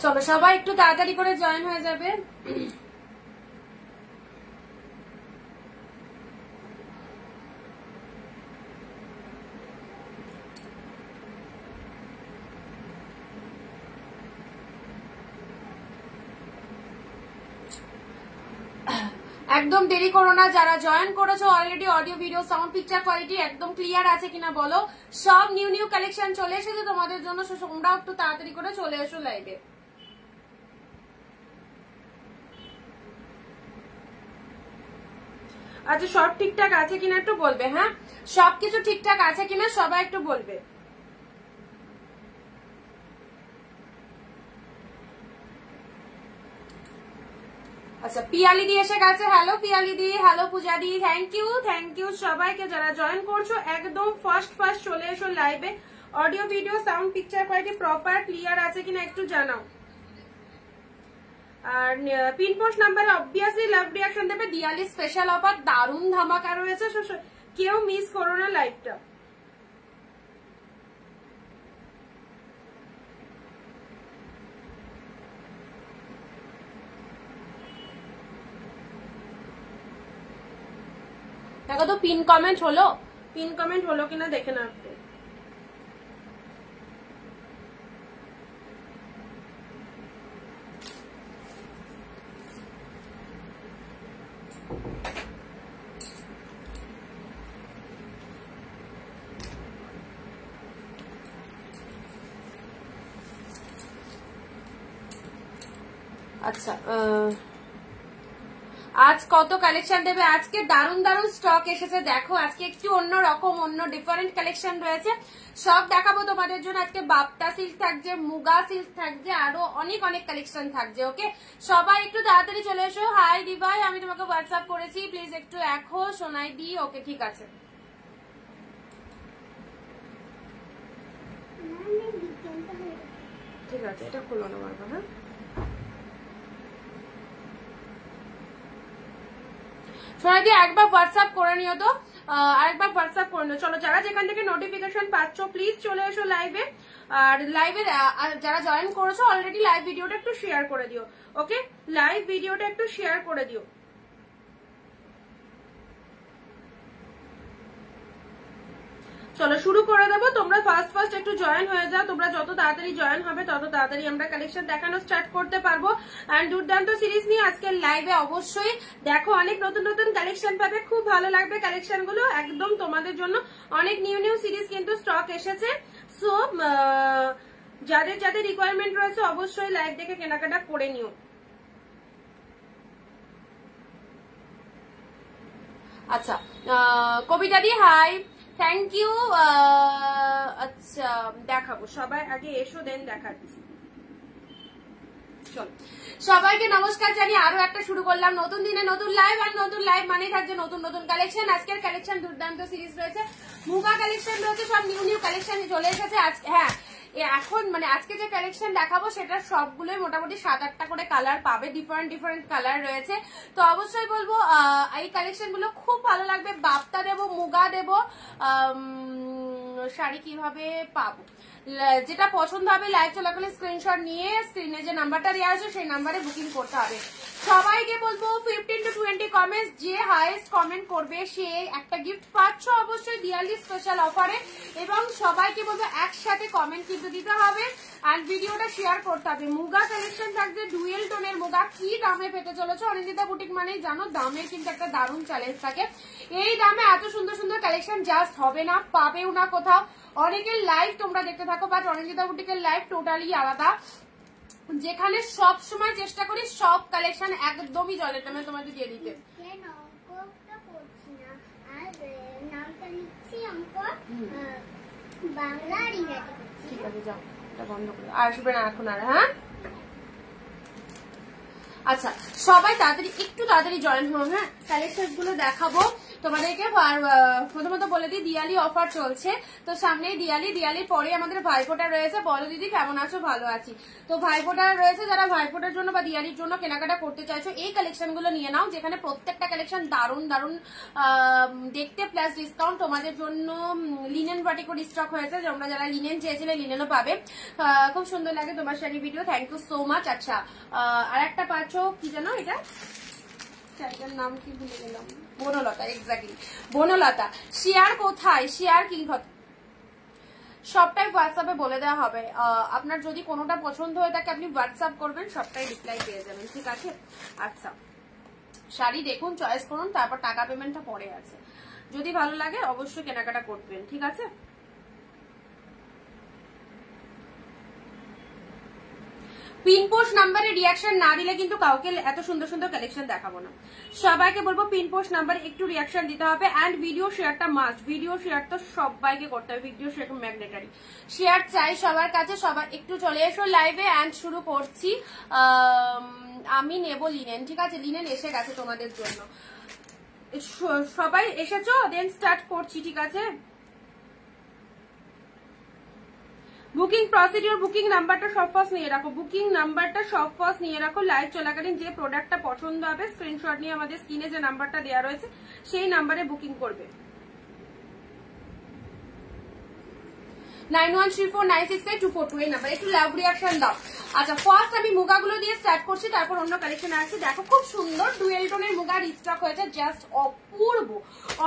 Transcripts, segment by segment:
চলো সবাই একটু তাড়াতাড়ি করে জয়েন হয়ে যাবে। একদম দেরি করো না, যারা জয়েন করেছো already audio video sound picture quality একদম ক্লিয়ার আছে কিনা বলো। সব নিউ নিউ কালেকশন চলে এসেছে তোমাদের জন্য, তোমরাও একটু তাড়াতাড়ি করে চলে এসো লাইভে। আচ্ছা সব ঠিকঠাক আছে কিনা একটু বলবে, হ্যাঁ সবকিছু ঠিকঠাক আছে কিনা সবাই একটু বলবে। আচ্ছা পিয়ালি দি এসে গেছে, hello Piyali di, hello Puja di, thank you সবাইকে যারা জয়েন করছো। একদম ফার্স্ট চলে এসো লাইভে। Audio video sound picture quality proper clear আছে কিনা একটু জানাও। আর পিন পোস্ট নাম্বারে অবভিয়াসলি লাভ রিয়াকশন দেবে। দিওয়ালি স্পেশাল অফার দারুণ ধামাকা রয়েছে, কেউ মিস করো না লাইভটা। দেখো তো পিন কমেন্ট হলো কিনা দেখে না আপনি। আচ্ছা আজ কত কালেকশন দেবে? আজকে দারুন দারুন স্টক এসেছে, দেখো আজকে একটু অন্য রকম অন্য ডিফারেন্ট কালেকশন রয়েছে, সব দেখাবো তোমাদের জন্য। আজকে বাপ্তা সিল্ক থাকছে, মুগা সিল্ক থাকছে, আরো অনেক অনেক কালেকশন থাকছে। ওকে সবাই একটু তাড়াতাড়ি চলে এসো। হাই দিভাই, আমি তোমাকে হোয়াটসঅ্যাপ করেছি, প্লিজ একটু দেখো শোনাই দি। ওকে ঠিক আছে, ঠিক আছে এটা খুলো না বারবার। হ্যাঁ শোনা দিয়ে একবার হোয়াটসঅ্যাপ করে নিও তো, আরেকবার হোয়াটসঅ্যাপ করে নিও। চলো যারা যেখান থেকে নোটিফিকেশন পাচ্ছ প্লিজ চলে এসো লাইভে। আর লাইভে যারা জয়েন করেছো অলরেডি লাইভ ভিডিওটা একটু শেয়ার করে দিও। ওকে লাইভ ভিডিওটা একটু শেয়ার করে দিও। চলো শুরু করে দেবো, তোমরা ফার্স্ট একটু জয়েন হয়ে যাও। তোমরা যত তাড়াতাড়ি জয়েন হবে তত তাড়াতাড়ি আমরা কালেকশন দেখানো স্টার্ট করতে পারবো। এন্ড দুর্দান্ত সিরিজ নিয়ে আজকের লাইভে অবশ্যই দেখো, অনেক নতুন নতুন কালেকশন পাবে, খুব ভালো লাগবে কালেকশন গুলো একদম তোমাদের জন্য। অনেক নিউ সিরিজ কিন্তু স্টক এসেছে। সো যাদের যাদের রিকোয়ারমেন্ট রয়েছে অবশ্যই লাইভ দেখে কেনাকাটা করে নিও। আচ্ছা কবিতা দি হাই, থ্যাংক ইউ। আচ্ছা দেখাবো, সবাই আগে এসো দেন দেখাচ্ছি। চল সবাইকে নমস্কার জানিয়ে আরো একটা শুরু করলাম নতুন দিনে নতুন লাইভ। আর নতুন লাইভ মানে থাকছে নতুন নতুন কালেকশন। আজকের কালেকশন দুর্দান্ত সিরিজ রয়েছে, মুগা কালেকশন রয়েছে, সব নিউ কালেকশন চলে এসেছে আজকে। হ্যাঁ এখন মানে আজকে যে কালেকশন দেখাবো সেটা সবগুলোই মোটামুটি 7-8টা করে কালার পাবে, ডিফারেন্ট কালার রয়েছে। তো অবশ্যই বলবো এই কালেকশন গুলো খুব ভালো লাগবে। বাপ্তা দেবো, মুগা দেবো, শাড়ি কিভাবে পাবো, যেটা পছন্দ হবে লাইভ চলাকালীন স্ক্রিনশট নিয়ে স্ক্রিনে যে নাম্বারটা দেওয়া আছে সেই নাম্বারে বুকিং করতে হবে। সবাইকে বলবো 15 to 20 কমেন্টস, যে হাইয়েস্ট কমেন্ট করবে সে একটা গিফট পাচ্ছ অবশ্যই দিওয়ালি স্পেশাল অফারে। এবং সবাইকে বলবো একসাথে কমেন্ট কিন্তু দিতে হবে আর ভিডিওটা শেয়ার করতে হবে। মুগা কালেকশন থাকছে, ডুয়েল টোনের মুগা, কি দামে পেতে চলেছে। অনিন্দিতা বুটিক মানেই জানো দামের কিন্তু একটা দারুণ চ্যালেঞ্জ থাকে। এই দামে এত সুন্দর সুন্দর কালেকশন জাস্ট হবে না, পাবেও না কোথাও। অনেকের লাইভ তোমরা দেখতে থাকো, বাট অনিন্দিতা বুটিকের লাইভ টোটালি আলাদা, যেখানে সব সময় চেষ্টা করি সব কালেকশন একদমই জলের দামে তোমাকে দিয়ে দিতে। ঠিক আছে যাও, এটা বন্ধ করে আসবে না এখন আর। হ্যাঁ আচ্ছা সবাই তাড়াতাড়ি একটু তাড়াতাড়ি জয়েন হো। হ্যাঁ কালেকশন গুলো দেখাবো, তোমাদেরকে প্রথমত বলে দিই দিওয়ালি অফার চলছে, তো সামনেই দিওয়ালির পরে আমাদের ভাইফোঁটা রয়েছে। বলো দিদি কেমন আছো? ভালো আছি। তো ভাইফোঁটা রয়েছে, যারা ভাইফোঁটার জন্য বা দিওয়ালির জন্য কেনাকাটা করতে চাইছো এই কালেকশন গুলো নিয়ে নাও, যেখানে প্রত্যেকটা কালেকশন দারুণ দারুণ দেখতে প্লাস ডিসকাউন্ট তোমাদের জন্য। লিনেন বাটিকো স্টক হয়েছে, তোমরা যারা লিনেন চেয়েছিলে লিনেনও পাবে। খুব সুন্দর লাগে তোমার sari video, thank you so much. আচ্ছা আর একটা পাচ্ছ কি জানো, এটা শাড়িটার নাম কি ভুলে গেলাম, বনলতা, এক্স্যাক্টলি বনলতা। শেয়ার কোথায়? শেয়ার কি সবটাই হোয়াটসঅ্যাপে বলে দেওয়া হবে। আপনার যদি কোনোটা পছন্দ হয়ে থাকে আপনি হোয়াটসঅ্যাপ করবেন, সবটাই রিপ্লাই পেয়ে যাবেন, ঠিক আছে? আচ্ছা শাড়ি দেখুন, চয়েস করুন, তারপর টাকা পেমেন্টটা পরে আছে। যদি ভালো লাগে অবশ্যই কেনাকাটা করবেন, ঠিক আছে? পিন পোস্ট নাম্বারে রিয়াকশন না দিলে কিন্তু কাউকে এত সুন্দর সুন্দর কালেকশন দেখাবো না। সবাইকে বলবো পিন পোস্ট নাম্বারে একটু রিয়াকশন দিতে হবে। এন্ড ভিডিও শেয়ারটা মাস্ট, ভিডিও শেয়ার তো সবাইকে করতে হবে, ভিডিও শেয়ার ম্যাগনেটারি। শেয়ার চাই সবার কাছে, সবাই একটু চলে এসো লাইভে। এন্ড শুরু করছি। আমি নেব লিনেন, ঠিক আছে? লিনেন এসে গেছে তোমাদের জন্য, সবাই এসেছো, দেন স্টার্ট করছি, ঠিক আছে? বুকিং প্রসিডিওর, বুকিং নাম্বারটা সব ফার্স্ট নিয়ে রাখো, বুকিং নাম্বারটা সব ফার্স্ট নিয়ে রাখো। লাইভ চলাকালীন যে প্রোডাক্টটা পছন্দ হবে স্ক্রিনশট নিয়ে আমাদের স্ক্রিনে যে নাম্বারটা দেওয়া রয়েছে সেই নাম্বারে বুকিং করবে। 9134968242 এই নাম্বার, একটু লাভ রিয়াকশন দাও। আচ্ছা ফার্স্ট আমি মুগাগুলো দিয়ে স্টার্ট করছি, তারপর অন্য কালেকশন আসছে। দেখো খুব সুন্দর ডুয়েল টোনের মুগা রিস্টক হয়েছে, just Apurba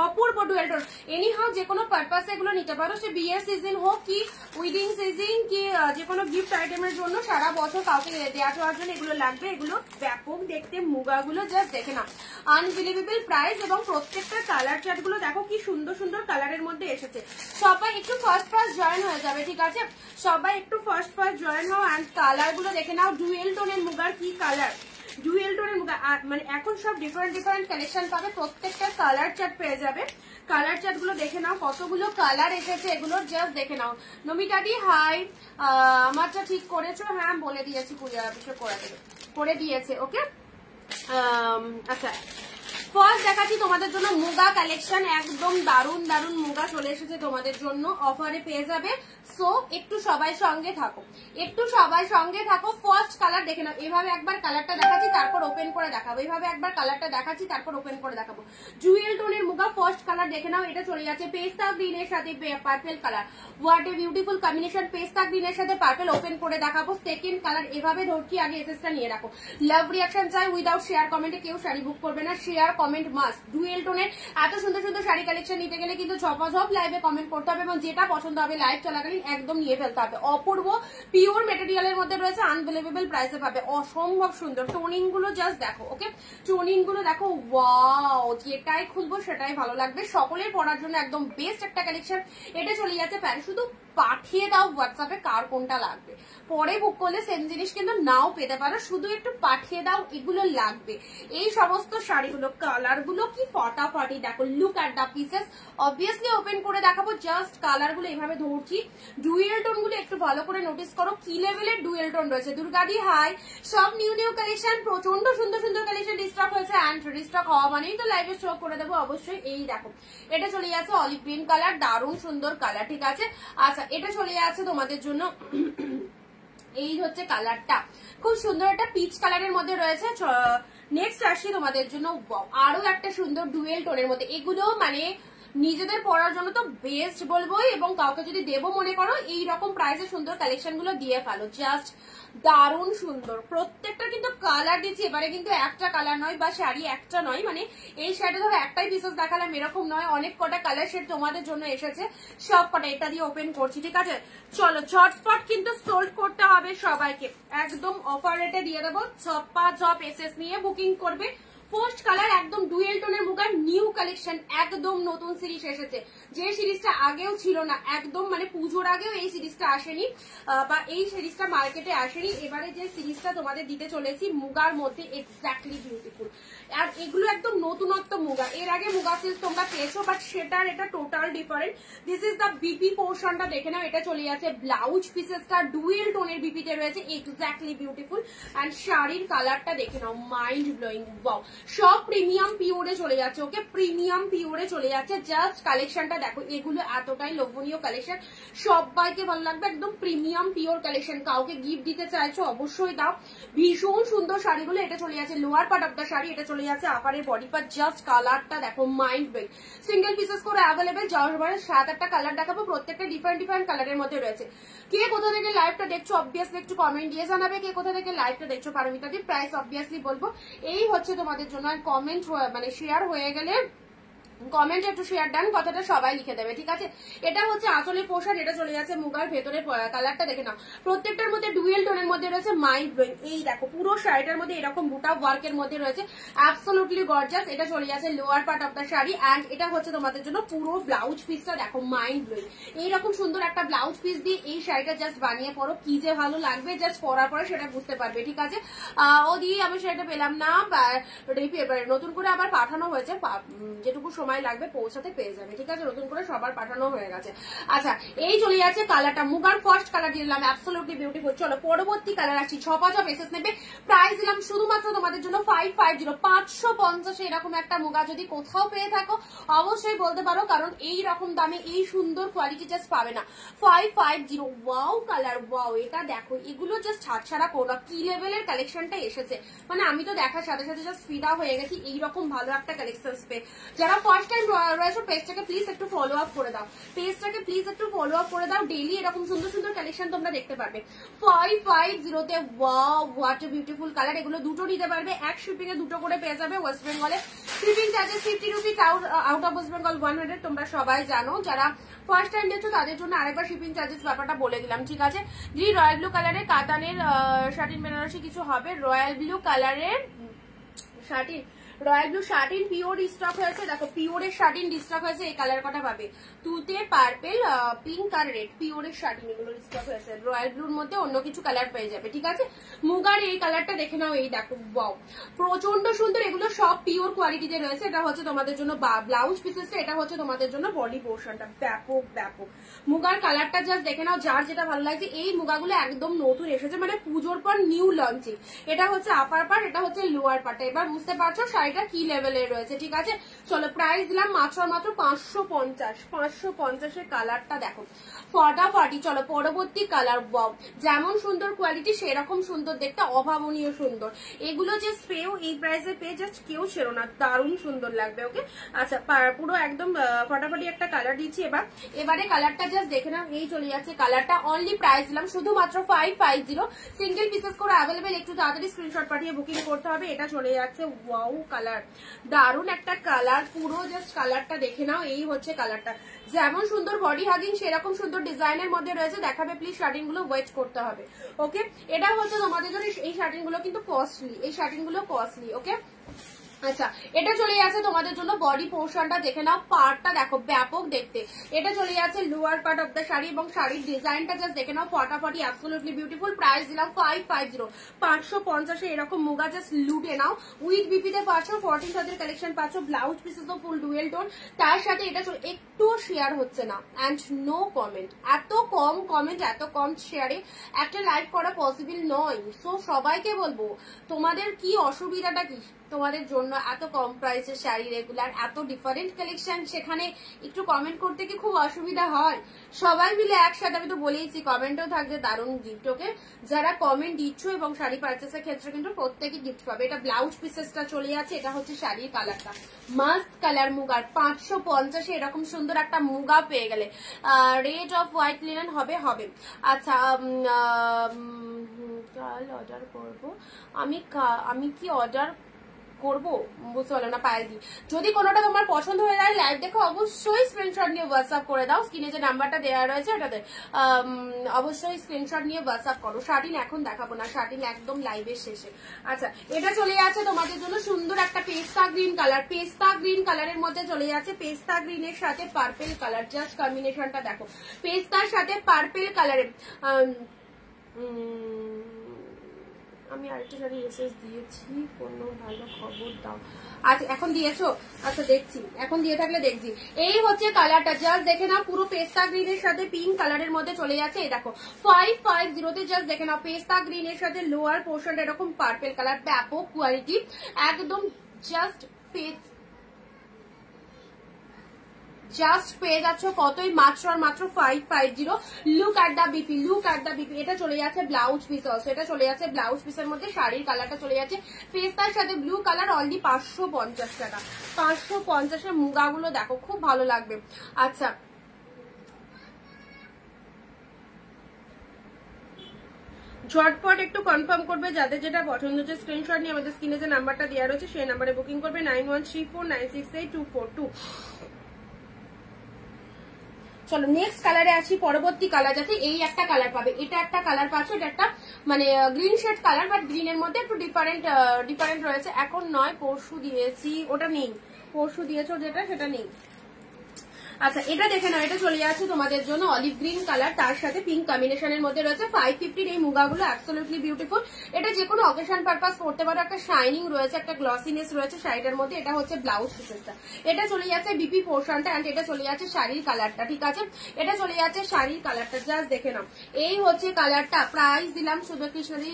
Apurba dual tone. Any how যে কোনো পারপাসে এগুলো নিতে পারো, সে বিয়ের সিজন হোক কি উইডিং সিজন কি যে কোনো গিফট আইটেমের জন্য, সারা বছর কাউকে দেওয়া দেওয়ার জন্য এগুলো লাগবে। এগুলো ব্যাপক দেখতে মুগাগুলো, জাস্ট দেখে নাও, আনবিলিভেবল প্রাইস। এবং প্রত্যেকটা কালার চার্ট গুলো দেখো কি সুন্দর সুন্দর কালারের মধ্যে এসেছে। সবাই একটু ফার্স্ট জয়েন হয়ে যাবে, ঠিক আছে? সবাই একটু ফার্স্ট জয়েন হও। অ্যান্ড কালার গুলো দেখে নাও, ডুয়েল টোনের মুগার কি কালার, ডুয়েল টোনের মুগা। মানে এখন সব ডিফারেন্ট কালেকশন পাবে, প্রত্যেকটা কালার চার্ট পেয়ে যাবে। কালার চার্ট গুলো দেখে নাও, কতগুলো কালার এসেছে এগুলো, জাস্ট দেখে নাও। নমিতাদি হাই, আমারটা ঠিক করেছো? হ্যাঁ বলে দিয়েছি, কুরিয়ার অফিসে করে দিয়েছে, ওকে। আচ্ছা ফার্স্ট দেখাচ্ছি তোমাদের জন্য মুগা কালেকশন, একদম দারুন দারুন মুগা চলে এসেছে তোমাদের জন্য, অফারে পেয়ে যাবে। সো একটু সবাই সঙ্গে থাকো, একটু সবাই সঙ্গে থাকো। ফার্স্ট কালার দেখে নাও, এভাবে একবার কালারটা দেখাচ্ছি তারপর ওপেন করে দেখাবো, এভাবে একবার কালারটা দেখাচ্ছি তারপর ওপেন করে দেখাবো। জুয়েল টোনের মুগা ফার্স্ট কালার দেখে নাও, এটা চলে যাচ্ছে পেস্তা গ্রিনের সাথে purple colour. What a beautiful combination, পেস্তা গ্রিনের সাথে পার্পল। ওপেন করে দেখাবো সেকেন্ড কালার, এভাবে ধরছি, আগে এসএসটা নিয়ে রাখো। লাভ রিয়াকশন চাই, উইদাউট শেয়ার কমেন্টে কেউ শাড়ি বুক করবে না, শেয়ার কমেন্ট মাস্ট। ডুয়েল টোনের এত সুন্দর সুন্দর শাড়ি কালেকশন নিতে গেলে কিন্তু ঝপাঝপ লাইভে কমেন্ট করতে হবে, এবং যেটা পছন্দ হবে লাইভ চলাকালীন একদম নিয়ে ফেলতে হবে। অপূর্ব পিওর মেটেরিয়ালের মধ্যে রয়েছে, আনবিলিভেবল প্রাইসে পাবে, অসম্ভব সুন্দর। টোনিং গুলো জাস্ট দেখো, ওকে টোনিং গুলো দেখো, ওয়াও, যেটাই খুলবো সেটাই ভালো লাগবে। সকলের পরার জন্য একদম বেস্ট একটা কালেকশন। এটা চলে যাচ্ছে প্যান্ট, শুধু পাঠিয়ে দাও হোয়াটসঅ্যাপে কার কোনটা লাগবে, পরে বুক করলে সেম জিনিস কিন্তু নাও পেতে পারো, শুধু একটু পাঠিয়ে দাও এগুলো লাগবে। এই সমস্ত শাড়িগুলো কালার গুলো কি ফটাফটি, দেখো look at the pieces. Obviously open করে দেখাবো, জাস্ট কালার গুলো এভাবে ধরছি। ডুয়েল টোন গুলো একটু ভালো করে নোটিস করো, কি লেভেলের ডুয়েল টোন রয়েছে। দুর্গাদি হাই, সব নিউ কালেকশন, প্রচন্ড সুন্দর সুন্দর কালেকশন রিস্টক হয়েছে। অ্যান্ড রিস্টক হওয়া মানেই তো লাইভে শো করে দেবো অবশ্যই। এই দেখো এটা চলে যাচ্ছে অলিভ গ্রিন কালার, দারুণ সুন্দর কালার, ঠিক আছে? আচ্ছা এটা চলে যাচ্ছে তোমাদের জন্য, এই হচ্ছে কালারটা, খুব সুন্দর একটা পিচ কালারের মধ্যে রয়েছে। নেক্সট আসি তোমাদের জন্য আরো একটা সুন্দর ডুয়েল টোনের মধ্যে। এগুলো মানে নিজেদের পরার জন্য তো বেস্ট বলবোই, এবং কাউকে যদি দেবো মনে করো এইরকম প্রাইসে সুন্দর কালেকশন গুলো দিয়ে ফেলো, জাস্ট দারুণ সুন্দর। প্রত্যেকটা কিন্তু কালার দিচ্ছি, এবারে কিন্তু একটা কালার নয় বা শাড়ি একটা নয়, মানে এই শাড়ি ধরো একটাই পিসেস দেখালাম এরকম নয়, অনেক কটা কালার শেড তোমাদের জন্য এসেছে, সব কটা এটা দিয়ে ওপেন করছি, ঠিক আছে? চলো ঝটপট কিন্তু সোল্ড করতে হবে সবাইকে, একদম অফার রেটে দিয়ে দেবো। ঝপ এসএস নিয়ে বুকিং করবে। ফার্স্ট কালার একদম ডুয়েল টোনের মুগার নিউ কালেকশন, একদম নতুন সিরিজ এসেছে, যে সিরিজটা আগেও ছিল না, একদম মানে পুজোর আগেও এই সিরিজটা আসেনি বা এই সিরিজটা মার্কেটে আসেনি। এবারে যে সিরিজটা তোমাদের দিতে চলেছি মুগার মধ্যে, এক্স্যাক্টলি বিউটিফুল, আর এগুলো একদম নতুনত্ব মুগা, এর আগে মুগা সিল্ক তোমরা পেয়েছো বাট সেটার এটা total different. This is the BP পোর্শনটা দেখে নাও, এটা চলে যাচ্ছে ব্লাউজ পিসেসটা ডুয়েল টোনের বিপিতে রয়েছে, এক্স্যাক্টলি বিউটিফুল। অ্যান্ড শাড়ির কালারটা দেখে নাও, মাইন্ড ব্লোয়িং, ওয়াও। সব প্রিমিয়াম পিওরে চলে যাচ্ছে, ওকে, প্রিমিয়াম পিওরে চলে যাচ্ছে। জাস্ট কালেকশনটা দেখো, এগুলো এতটাই লোভনীয় কালেকশন, সবাইকে ভালো লাগবে, একদম প্রিমিয়াম পিওর কালেকশন। কাউকে গিফট দিতে চাইছো অবশ্যই দাও, ভীষণ সুন্দর শাড়িগুলো। এটা চলে যাচ্ছে lower part of the sari, এটা চলে যাচ্ছে আপারের বডি পার্ট। জাস্ট কালারটা দেখো, মাইন্ড ব্লোয়িং। সিঙ্গেল পিসেস করে অ্যাভেলেবেল, যাওয়ার 7-8টা কালার দেখাবো, প্রত্যেকটা ডিফারেন্ট ডিফারেন্ট কালারের মধ্যে রয়েছে। কে কোথা থেকে লাইভটা দেখছো অবভিয়াসলি একটু কমেন্ট দিয়ে জানাবে, কে কোথা থেকে লাইভটা দেখছো। পারমিতাদি প্রাইস অবভিয়াসলি বলবো, এই হচ্ছে তোমাদের জন্য। কমেন্ট মানে শেয়ার হয়ে গেলে কমেন্ট একটু শেয়ার ডান কথাটা সবাই লিখে দেবে, ঠিক আছে। এটা হচ্ছে আসলের পোশাক, এটা চলে যাচ্ছে মুগার ভেতরে। কালারটা দেখে নাও, প্রত্যেকটার মধ্যে ডুয়েল টোনের মধ্যে রয়েছে, মাইন্ড ব্লোয়িং। এই দেখো পুরো শাড়িটার মধ্যে এরকম বুটা ওয়ার্কের মধ্যে রয়েছে, অ্যাবসলিউটলি গর্জাস। এটা চলে যাচ্ছে lower part of the sari and এটা হচ্ছে তোমাদের জন্য পুরো ব্লাউজ পিসটা দেখো, মাইন্ড ব্লোয়িং। এইরকম সুন্দর একটা ব্লাউজ পিস দিয়ে এই শাড়িটা জাস্ট বানিয়ে পরো, কি যে ভালো লাগবে, জাস্ট পরার পরে সেটা বুঝতে পারবে, ঠিক আছে। ও দিয়ে আমি সেটা পেলাম না, নতুন করে আবার পাঠানো হয়েছে, যেটুকু সময় লাগবে পৌঁছাতে পেয়ে যাবে, ঠিক আছে। নতুন করে সবার পাঠানো হয়ে গেছে। আচ্ছা, এই চলে যাচ্ছে কালারটা, মুগার ফার্স্ট কালার দিলাম, অ্যাবসলিউটলি বিউটিফুল। চলো পরবর্তী কালার আসছি। 6 পিসেস নেবে, প্রাইস দিলাম শুধুমাত্র তোমাদের জন্য 550, 550। এরকম একটা মুগা যদি কোথাও পেয়ে থাকো অবশ্যই বলতে পারো, কারণ এই রকম দামে এই সুন্দর কোয়ালিটি জাস্ট পাবে না। 550, ওয়াও কালার, ওয়াও। এটা দেখো, এগুলো জাস্ট ছাড়া করো, কি লেভেলের কালেকশনটা এসেছে, মানে আমি তো দেখার সাথে সাথে জাস্ট ফিদা হয়ে গেছি এইরকম ভালো একটা কালেকশন পেয়ে। যারা ফার্স্ট টাইম রয়েছে পেজটাকে প্লিজ একটু ফলো আপ করে দাও, পেজটাকে প্লিজ একটু ফলো আপ করে দাও। ডেইলি এরকম সুন্দর সুন্দর কালেকশন তোমরা দেখতে পারবে। 550 wow, what a beautiful colour. এগুলো দুটো নিতে পারবে, এক শিপিং এ দুটো করে পেয়ে যাবে ওয়েস্ট বেঙ্গলে। Shipping charges 50 rupees, out of West Bengal 100। তোমরা সবাই জানো, যারা ফার্স্ট টাইম দেখছো তাদের জন্য আরেকবার শিপিং চার্জেস ব্যাপারটা বলে দিলাম, ঠিক আছে। রয়্যাল ব্লু কালারের কাতানের শার্টিন বেনারসি কিছু হবে, রয়্যাল ব্লু কালারের satin, royal blue satin pure stock হয়েছে। দেখো পিওরের শার্টিন স্টক হয়েছে, এই কালার কটা পাবে, তুতে, পার্পেল, পিঙ্ক আর রেড, পিওরের শার্টিন এগুলো স্টক হয়েছে। রয়্যাল ব্লুর মধ্যে অন্য কিছু কালার পেয়ে যাবে, ঠিক আছে। মুগার এই কালারটা দেখে নাও, এই দেখো, ওয়াও, প্রচন্ড সুন্দর। এগুলো সব পিওর কোয়ালিটিতে রয়েছে। এটা হচ্ছে তোমাদের জন্য ব্লাউজ পিসেসটা, এটা হচ্ছে তোমাদের জন্য বডি পোর্শনটা। ব্যাপক ব্যাপক মুগার কালারটা জাস্ট দেখে নাও, যার যেটা ভালো লাগছে। এই মুগাগুলো একদম নতুন এসেছে, মানে পুজোর পর নিউ লঞ্চিং। এটা হচ্ছে আপার পার্ট, এটা হচ্ছে লোয়ার পার্টটা। এবার বুঝতে পারছো শাড়িটা কি লেভেলের রয়েছে, ঠিক আছে। চলো প্রাইস দিলাম মাত্র 550। 550 কালারটা দেখো, ফটাফটি। চলো পরবর্তী কালার, ওয়াও, যেমন সুন্দর কোয়ালিটি সেরকম সুন্দর দেখতে, অভাবনীয় সুন্দর। এগুলো জাস্ট পেও, এই প্রাইসে পেয়ে জাস্ট কেউ ছেড়ো না, দারুণ সুন্দর লাগবে, ওকে। আচ্ছা, পুরো একদম ফটাফটি একটা কালার দিচ্ছি এবারে কালারটা জাস্ট দেখে নাও, এই চলে যাচ্ছে কালারটা। অনলি প্রাইস দিলাম শুধুমাত্র 550, সিঙ্গেল পিসেস করে অ্যাভেলেবেল। একটু তাড়াতাড়ি স্ক্রিনশট পাঠিয়ে বুকিং করতে হবে। এটা চলে যাচ্ছে, ওয়াও কালার, দারুণ একটা কালার। পুরো জাস্ট কালারটা দেখে নাও, এই হচ্ছে কালারটা। যেমন সুন্দর বডি হাগিং সেরকম সুন্দর ডিজাইনের মধ্যে রয়েছে, দেখাবে প্লিজ। শার্টিন গুলো ওয়েট করতে হবে, ওকে। এটা হচ্ছে তোমাদের জন্য, এই শার্টিন গুলো কিন্তু কস্টলি, এই শার্টিন গুলো কস্টলি, ওকে। আচ্ছা, এটা চলে যাচ্ছে তোমাদের জন্য বডি পোর্শনটা দেখে নাও, পার্টটা দেখো ব্যাপক দেখতে। এটা চলে যাচ্ছে lower part of the sari এবং শাড়ির ডিজাইনটা জাস্ট দেখে নাও, ফটাফটি, অ্যাবসলিউটলি বিউটিফুল। প্রাইস দিলাম 550, 550। এরকম মুগা জাস্ট লুটে নাও। উইথ বিপিতে পাচ্ছ, 14 কালেকশন পাচ্ছ, ব্লাউজ পিসেস তো ফুল ডুয়েল টোন। তার সাথে এটা একটু শেয়ার হচ্ছে না অ্যান্ড নো কমেন্ট, এত কম কমেন্ট, এত কম শেয়ারে একটা লাইভ করা পসিবল নয়। সো সবাইকে বলবো, তোমাদের কি অসুবিধাটা কি, তোমাদের জন্য এত কম প্রাইসের শাড়ি রেগুলার, এত ডিফারেন্ট কালেকশন, সেখানে একটু কমেন্ট করতে কি খুব অসুবিধা হয়? সবাই মিলে একসাথে, আমি তো বলেইছি কমেন্টও থাকবে দারুণ গিফট, ওকে। যারা কমেন্ট দিচ্ছ এবং শাড়ি পারচেসের ক্ষেত্রে কিন্তু প্রত্যেকে গিফট পাবে। এটা ব্লাউজ পিসেসটা চলে যাচ্ছে, এটা হচ্ছে শাড়ির কালারটা, মাস্ট কালার মুগার। 550 এরকম সুন্দর একটা মুগা পেয়ে গেলে। রেড অফ হোয়াইট লিনেন হবে। আচ্ছা, কাল অর্ডার করবো আমি কি অর্ডার করবো বুঝতে পারলাম না, পায়েল দি। যদি কোনোটা তোমার পছন্দ হয়ে যায় লাইভ দেখো, অবশ্যই স্ক্রিনশট নিয়ে হোয়াটসঅ্যাপ করে দাও। স্ক্রিনে যে নাম্বারটা দেওয়া রয়েছে ওটাতে অবশ্যই স্ক্রিনশট নিয়ে হোয়াটসঅ্যাপ করো। শার্টিন এখন দেখাবো না, শার্টিন একদম লাইভের শেষে। আচ্ছা, এটা চলে যাচ্ছে তোমাদের জন্য সুন্দর একটা পেস্তা গ্রিন কালার, পেস্তা গ্রিন কালারের মধ্যে চলে যাচ্ছে, পেস্তা গ্রিনের সাথে পার্পেল কালার। জাস্ট কম্বিনেশনটা দেখো, পেস্তার সাথে পার্পেল কালারের। আমি আরেকটা শাড়ি এসএস দিয়েছি, কোনো ভালো খবর দাও। আচ্ছা এখন দিয়েছো? আচ্ছা দেখছি, এখন দিয়ে থাকলে দেখছি। এই হচ্ছে কালারটা, জাস্ট দেখে নাও, পুরো পেস্তা গ্রিনের সাথে পিঙ্ক কালারের মধ্যে চলে যাচ্ছে। এই দেখো 550 তে জাস্ট দেখে নাও, পেস্তা গ্রিনের সাথে লোয়ার পোর্শনটা এরকম পার্পল কালার, ব্যাপক কোয়ালিটি একদম। জাস্ট পেয়ে যাচ্ছ কতই, মাত্র আর মাত্র 550। Look at the BP, look at the BP. এটা চলে যাচ্ছে ব্লাউজ পিস অলসো, এটা চলে যাচ্ছে ব্লাউজ পিসের মধ্যে, শাড়ির কালারটা চলে যাচ্ছে পেস্তার সাথে ব্লু কালার, অনলি 550 টাকা। 550-এর মুগাগুলো দেখো, খুব ভালো লাগবে। আচ্ছা ঝটপট একটু কনফার্ম করবে যাদের যেটা পছন্দ হচ্ছে, স্ক্রিনশট নিয়ে আমাদের স্ক্রিনে যে নাম্বারটা দেওয়া রয়েছে সেই নাম্বারে বুকিং করবে 9134968242। চলো নেক্সট কালারে আসি, পরবর্তী কালার যাচ্ছে। এই একটা কালার পাবে, এটা একটা কালার পাচ্ছ, এটা একটা মানে গ্রিন শেড কালার, বাট গ্রিনের মধ্যে একটু ডিফারেন্ট রয়েছে। এখন নয়, পরশু দিয়েছি, ওটা নেই, পরশু দিয়েছো যেটা সেটা নেই। আচ্ছা এটা দেখে নাও, এটা চলে যাচ্ছে তোমাদের জন্য অলিভ গ্রিন কালার, তার সাথে পিঙ্ক কম্বিনেশনের মধ্যে রয়েছে। 550 এই মুগাগুলো অ্যাবসলিউটলি বিউটিফুল। এটা যে কোনো অকেশন পারপাস করতে পারো, একটা শাইনিং রয়েছে, একটা গ্লসিনেস রয়েছে শাড়িটার মধ্যে। এটা হচ্ছে ব্লাউজ পিসেসটা, এটা চলে যাচ্ছে বিপি পোর্শনটা, এন্ড এটা চলে যাচ্ছে শাড়ির কালারটা, ঠিক আছে? এটা চলে যাচ্ছে শাড়ির কালারটা, জাস্ট দেখে নাও। এই হচ্ছে কালারটা, প্রাইস দিলাম শুধু কৃষ্ণাদি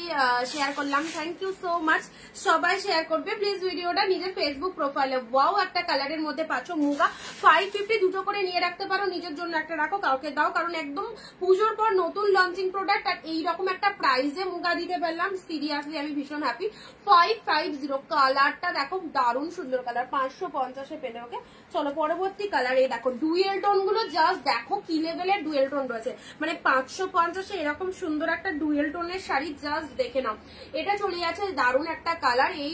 শেয়ার করলাম, থ্যাংক ইউ সো মাচ। সবাই শেয়ার করবে প্লিজ ভিডিওটা নিজের ফেসবুক প্রোফাইলে। ওয়াও একটা কালারের মধ্যে পাচ্ছ মুগা, 550 দুটো করে নিয়ে রাখতে পারো, নিজের জন্য একটা রাখো, কাউকে দাও, কারণ একদম পুজোর পর নতুন লঞ্চিং প্রোডাক্ট, আর এইরকম একটা প্রাইসে মুগা দিতে পারলাম, সিরিয়াসলি আমি ভীষণ হ্যাপি। 550 কালারটা দেখো, দারুণ সুন্দর কালার, 550-এ পেলে। ওকে চলো পরবর্তী কালার। এই দেখো ডুয়েল টোন গুলো, জাস্ট দেখো কি লেভেলের ডুয়েল টোন রয়েছে, মানে 550-এ এরকম সুন্দর একটা ডুয়েল টোনের শাড়ি, জাস্ট দেখে নাও। এটা চলে যাচ্ছে দারুণ একটা কালার, এই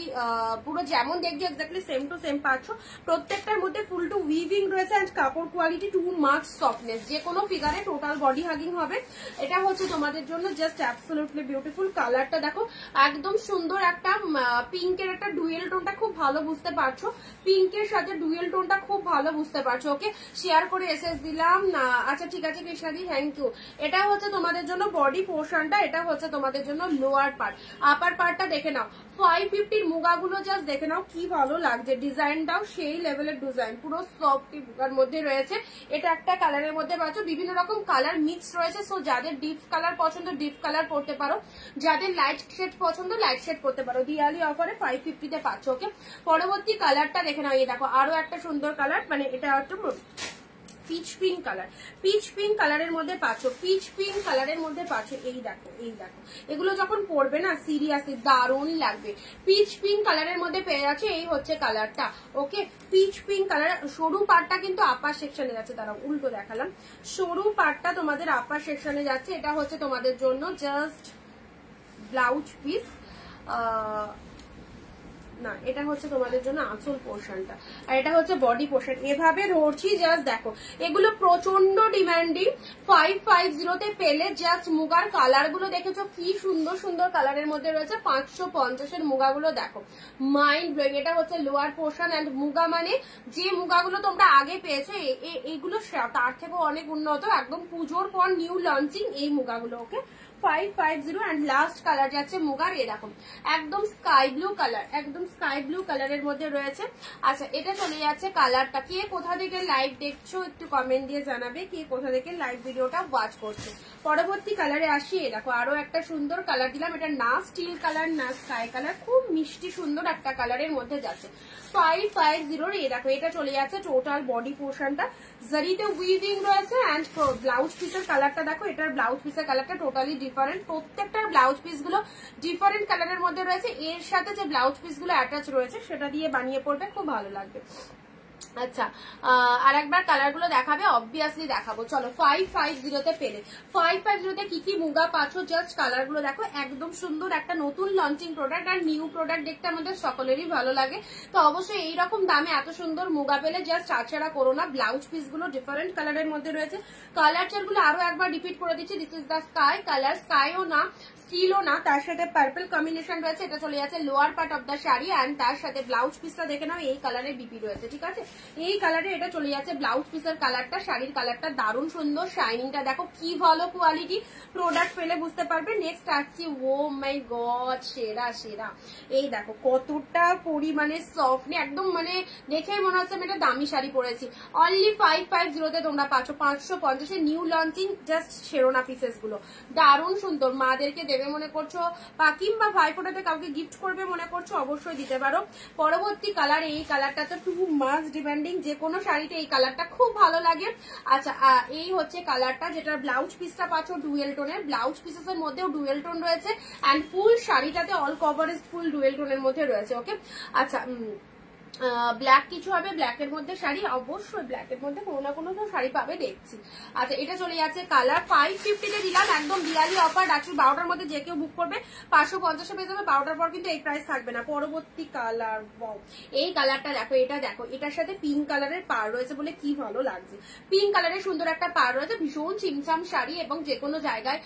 পুরো যেমন দেখছো এক্স্যাক্টলি সেম টু সেম পাচ্ছ। প্রত্যেকটার মধ্যে ফুল টু উইভিং রয়েছে, অ্যান্ড কাপড় কোয়ালিটি টু মার্কস সফটনেস, যে কোনো ফিগারে টোটাল বডি হাগিং হবে। এটা হচ্ছে তোমাদের জন্য জাস্ট অ্যাবসলিউটলি বিউটিফুল। কালারটা দেখো একদম সুন্দর, একটা পিঙ্কের একটা ডুয়েল টোনটা খুব ভালো বুঝতে পারছো, পিঙ্কের সাথে ডুয়েল টোনটা খুব ভালো বুঝতে পারছো। ওকে শেয়ার করে এসএস দিলাম। আচ্ছা ঠিক আছে কৃষ্ণাদি, থ্যাংক ইউ। এটা হচ্ছে তোমাদের জন্য বডি পোর্শনটা, এটা হচ্ছে তোমাদের জন্য লোয়ার পার্ট। আপার পার্টটা দেখে নাও, 550 মুগাগুলো জাস্ট দেখে নাও কি ভালো লাগছে, ডিজাইনটাও সেই লেভেলের ডিজাইন, পুরো সফট মুগার মধ্যে রয়েছে। এটা একটা কালারের মধ্যে পাচ্ছ, বিভিন্ন রকম কালার মিক্স রয়েছে। সো যাদের ডিপ কালার পছন্দ ডিপ কালার পড়তে পারো, যাদের লাইট শেড পছন্দ লাইট শেড করতে পারো। দিওয়ালি অফারে 550-তে পাচ্ছ। ওকে পরবর্তী কালারটা দেখে নাও, এই দেখো আরো একটা সুন্দর কালার, মানে এটা একটু pitch pink colour, pitch pink কালারের মধ্যে পাচ্ছ, পিচ পিঙ্ক কালারের মধ্যে পাচ্ছ। এই দেখো এই দেখো, এগুলো যখন পরবে না সিরিয়াসলি দারুণ লাগবে। পিচ পিঙ্ক কালারের মধ্যে পেয়ে যাচ্ছে, এই হচ্ছে কালারটা। ওকে পিচ পিঙ্ক কালার, সরু পার্টটা কিন্তু আপার সেকশনে যাচ্ছে, দাঁড়াও উল্টো দেখালাম, সরু পার্টটা তোমাদের আপার সেকশনে যাচ্ছে। এটা হচ্ছে তোমাদের জন্য জাস্ট ব্লাউজ পিস, না এটা হচ্ছে তোমাদের জন্য আঁচল পোর্শনটা, আর এটা হচ্ছে বডি পোর্শন। এভাবে ধরছি, জাস্ট দেখো এগুলো প্রচন্ড ডিমান্ডিং। 550-তে পেলে জাস্ট মুগার কালার গুলো দেখেছো কি সুন্দর সুন্দর কালারের মধ্যে রয়েছে। 550-এর মুগাগুলো দেখো মাইন্ড ব্লোয়িং। এটা হচ্ছে লোয়ার পোর্শন, অ্যান্ড মুগা মানে যে মুগাগুলো তোমরা আগে পেয়েছো এইগুলো তার থেকেও অনেক উন্নত, একদম পুজোর পর নিউ লঞ্চিং এই মুগাগুলো। ওকে 550 অ্যান্ড লাস্ট কালার যাচ্ছে মুগার, এরকম একদম স্কাই ব্লু কালার, একদম স্কাই ব্লু কালারের মধ্যে রয়েছে। আচ্ছা এটা চলে যাচ্ছে কালারটা। কে কোথা থেকে লাইভ দেখছো একটু কমেন্ট দিয়ে জানাবে, কে কোথা থেকে লাইভ ভিডিওটা ওয়াচ করছে। পরবর্তী কালারে আসি, দেখো আরো একটা সুন্দর কালার দিলাম, এটা না স্টিল কালার না স্কাই কালার, খুব মিষ্টি সুন্দর একটা কালারের মধ্যে যাচ্ছে। 550 এই দেখো, এটা চলে যাচ্ছে টোটাল বডি পোর্শনটা জারিতে উইভিং রয়েছে, অ্যান্ড ব্লাউজ পিসের কালারটা দেখো, এটার ব্লাউজ পিসের কালারটা টোটালি ডিফারেন্ট, প্রত্যেকটার ব্লাউজ পিস গুলো ডিফারেন্ট কালারের মধ্যে রয়েছে। এর সাথে যে ব্লাউজ পিস গুলো অ্যাটাচ রয়েছে সেটা দিয়ে বানিয়ে পড়বে, খুব ভালো লাগবে। আচ্ছা আর একবার কালার গুলো দেখাবে, অবভিয়াসলি দেখাবো। চলো 550-তে পেলে 550-তে কি কি মুগা পাচ্ছ, জাস্ট কালার গুলো দেখো, একদম সুন্দর একটা নতুন লঞ্চিং প্রোডাক্ট, আর নিউ প্রোডাক্ট দেখতে আমাদের সকলেরই ভালো লাগে। তো অবশ্যই এইরকম দামে এত সুন্দর মুগা পেলে জাস্ট ছাড়া করো না। ব্লাউজ পিস গুলো ডিফারেন্ট কালারের মধ্যে রয়েছে। কালার চার গুলো আরো একবার রিপিট করে দিচ্ছি, this is the sky colour, স্কাইও না স্টিলও না, তার সাথে পার্পল কম্বিনেশন রয়েছে। এটা চলে যাচ্ছে lower part of the sari, and তার সাথে ব্লাউজ পিসটা দেখে নাও এই কালারের বিপি রয়েছে, ঠিক আছে? এই কালারে এটা চলে যাচ্ছে ব্লাউজ পিসের কালারটা, শাড়ির কালারটা দারুণ সুন্দর, শাইনিংটা দেখো কি ভালো কোয়ালিটি, প্রোডাক্ট পেলে বুঝতে পারবে। নেক্সট আসছি, ও মাই গড সেরা সেরা, এই দেখো কতটা পরিমাণে সফট, একদম মানে দেখেই মনে হচ্ছে আমি একটা দামি শাড়ি পরেছি। অনলি 550 তোমরা পাচ্ছ, 550 নিউ লঞ্চিং জাস্ট শেরোনা পিসেস গুলো, দারুণ সুন্দর। মাদেরকে দেবে মনে করছো বা কিংবা ভাইফোঁটাতে কাউকে গিফট করবে মনে করছো, অবশ্যই দিতে পারো। পরবর্তী কালার, এই কালারটা তো টু মাচ ডিমান্ডিং, যে কোনো শাড়িতে এই কালারটা খুব ভালো লাগে। আচ্ছা এই হচ্ছে কালারটা, যেটা ব্লাউজ পিসটা পাচ্ছ ডুয়েল টোনের, ব্লাউজ পিসেস এর মধ্যেও ডুয়েল টোন রয়েছে অ্যান্ড ফুল শাড়িটাতে অল কভারেজ ফুল ডুয়েল টোনের মধ্যে রয়েছে। ওকে আচ্ছা ব্ল্যাক কিছু হবে, ব্ল্যাকের মধ্যে শাড়ি, অবশ্যই ব্ল্যাকের মধ্যে কোনো না কোনো তো শাড়ি পাবে দেখছি। আচ্ছা এটা চলে যাচ্ছে কালার 550 দিলাম, একদম দিওয়ালি অফার, রাত্রি 12টার মধ্যে যে কেউ বুক করবে 550 পেয়ে যাবে, 12টার পর কিন্তু এই প্রাইস থাকবে না। পরবর্তী কালার, এই কালারটা দেখো, এটা দেখো এটার সাথে পিঙ্ক কালারের পাড় রয়েছে বলে কি ভালো লাগছে, পিঙ্ক কালারের সুন্দর একটা পাড় রয়েছে, ভীষণ চিমচাম শাড়ি এবং যে কোনো জায়গায়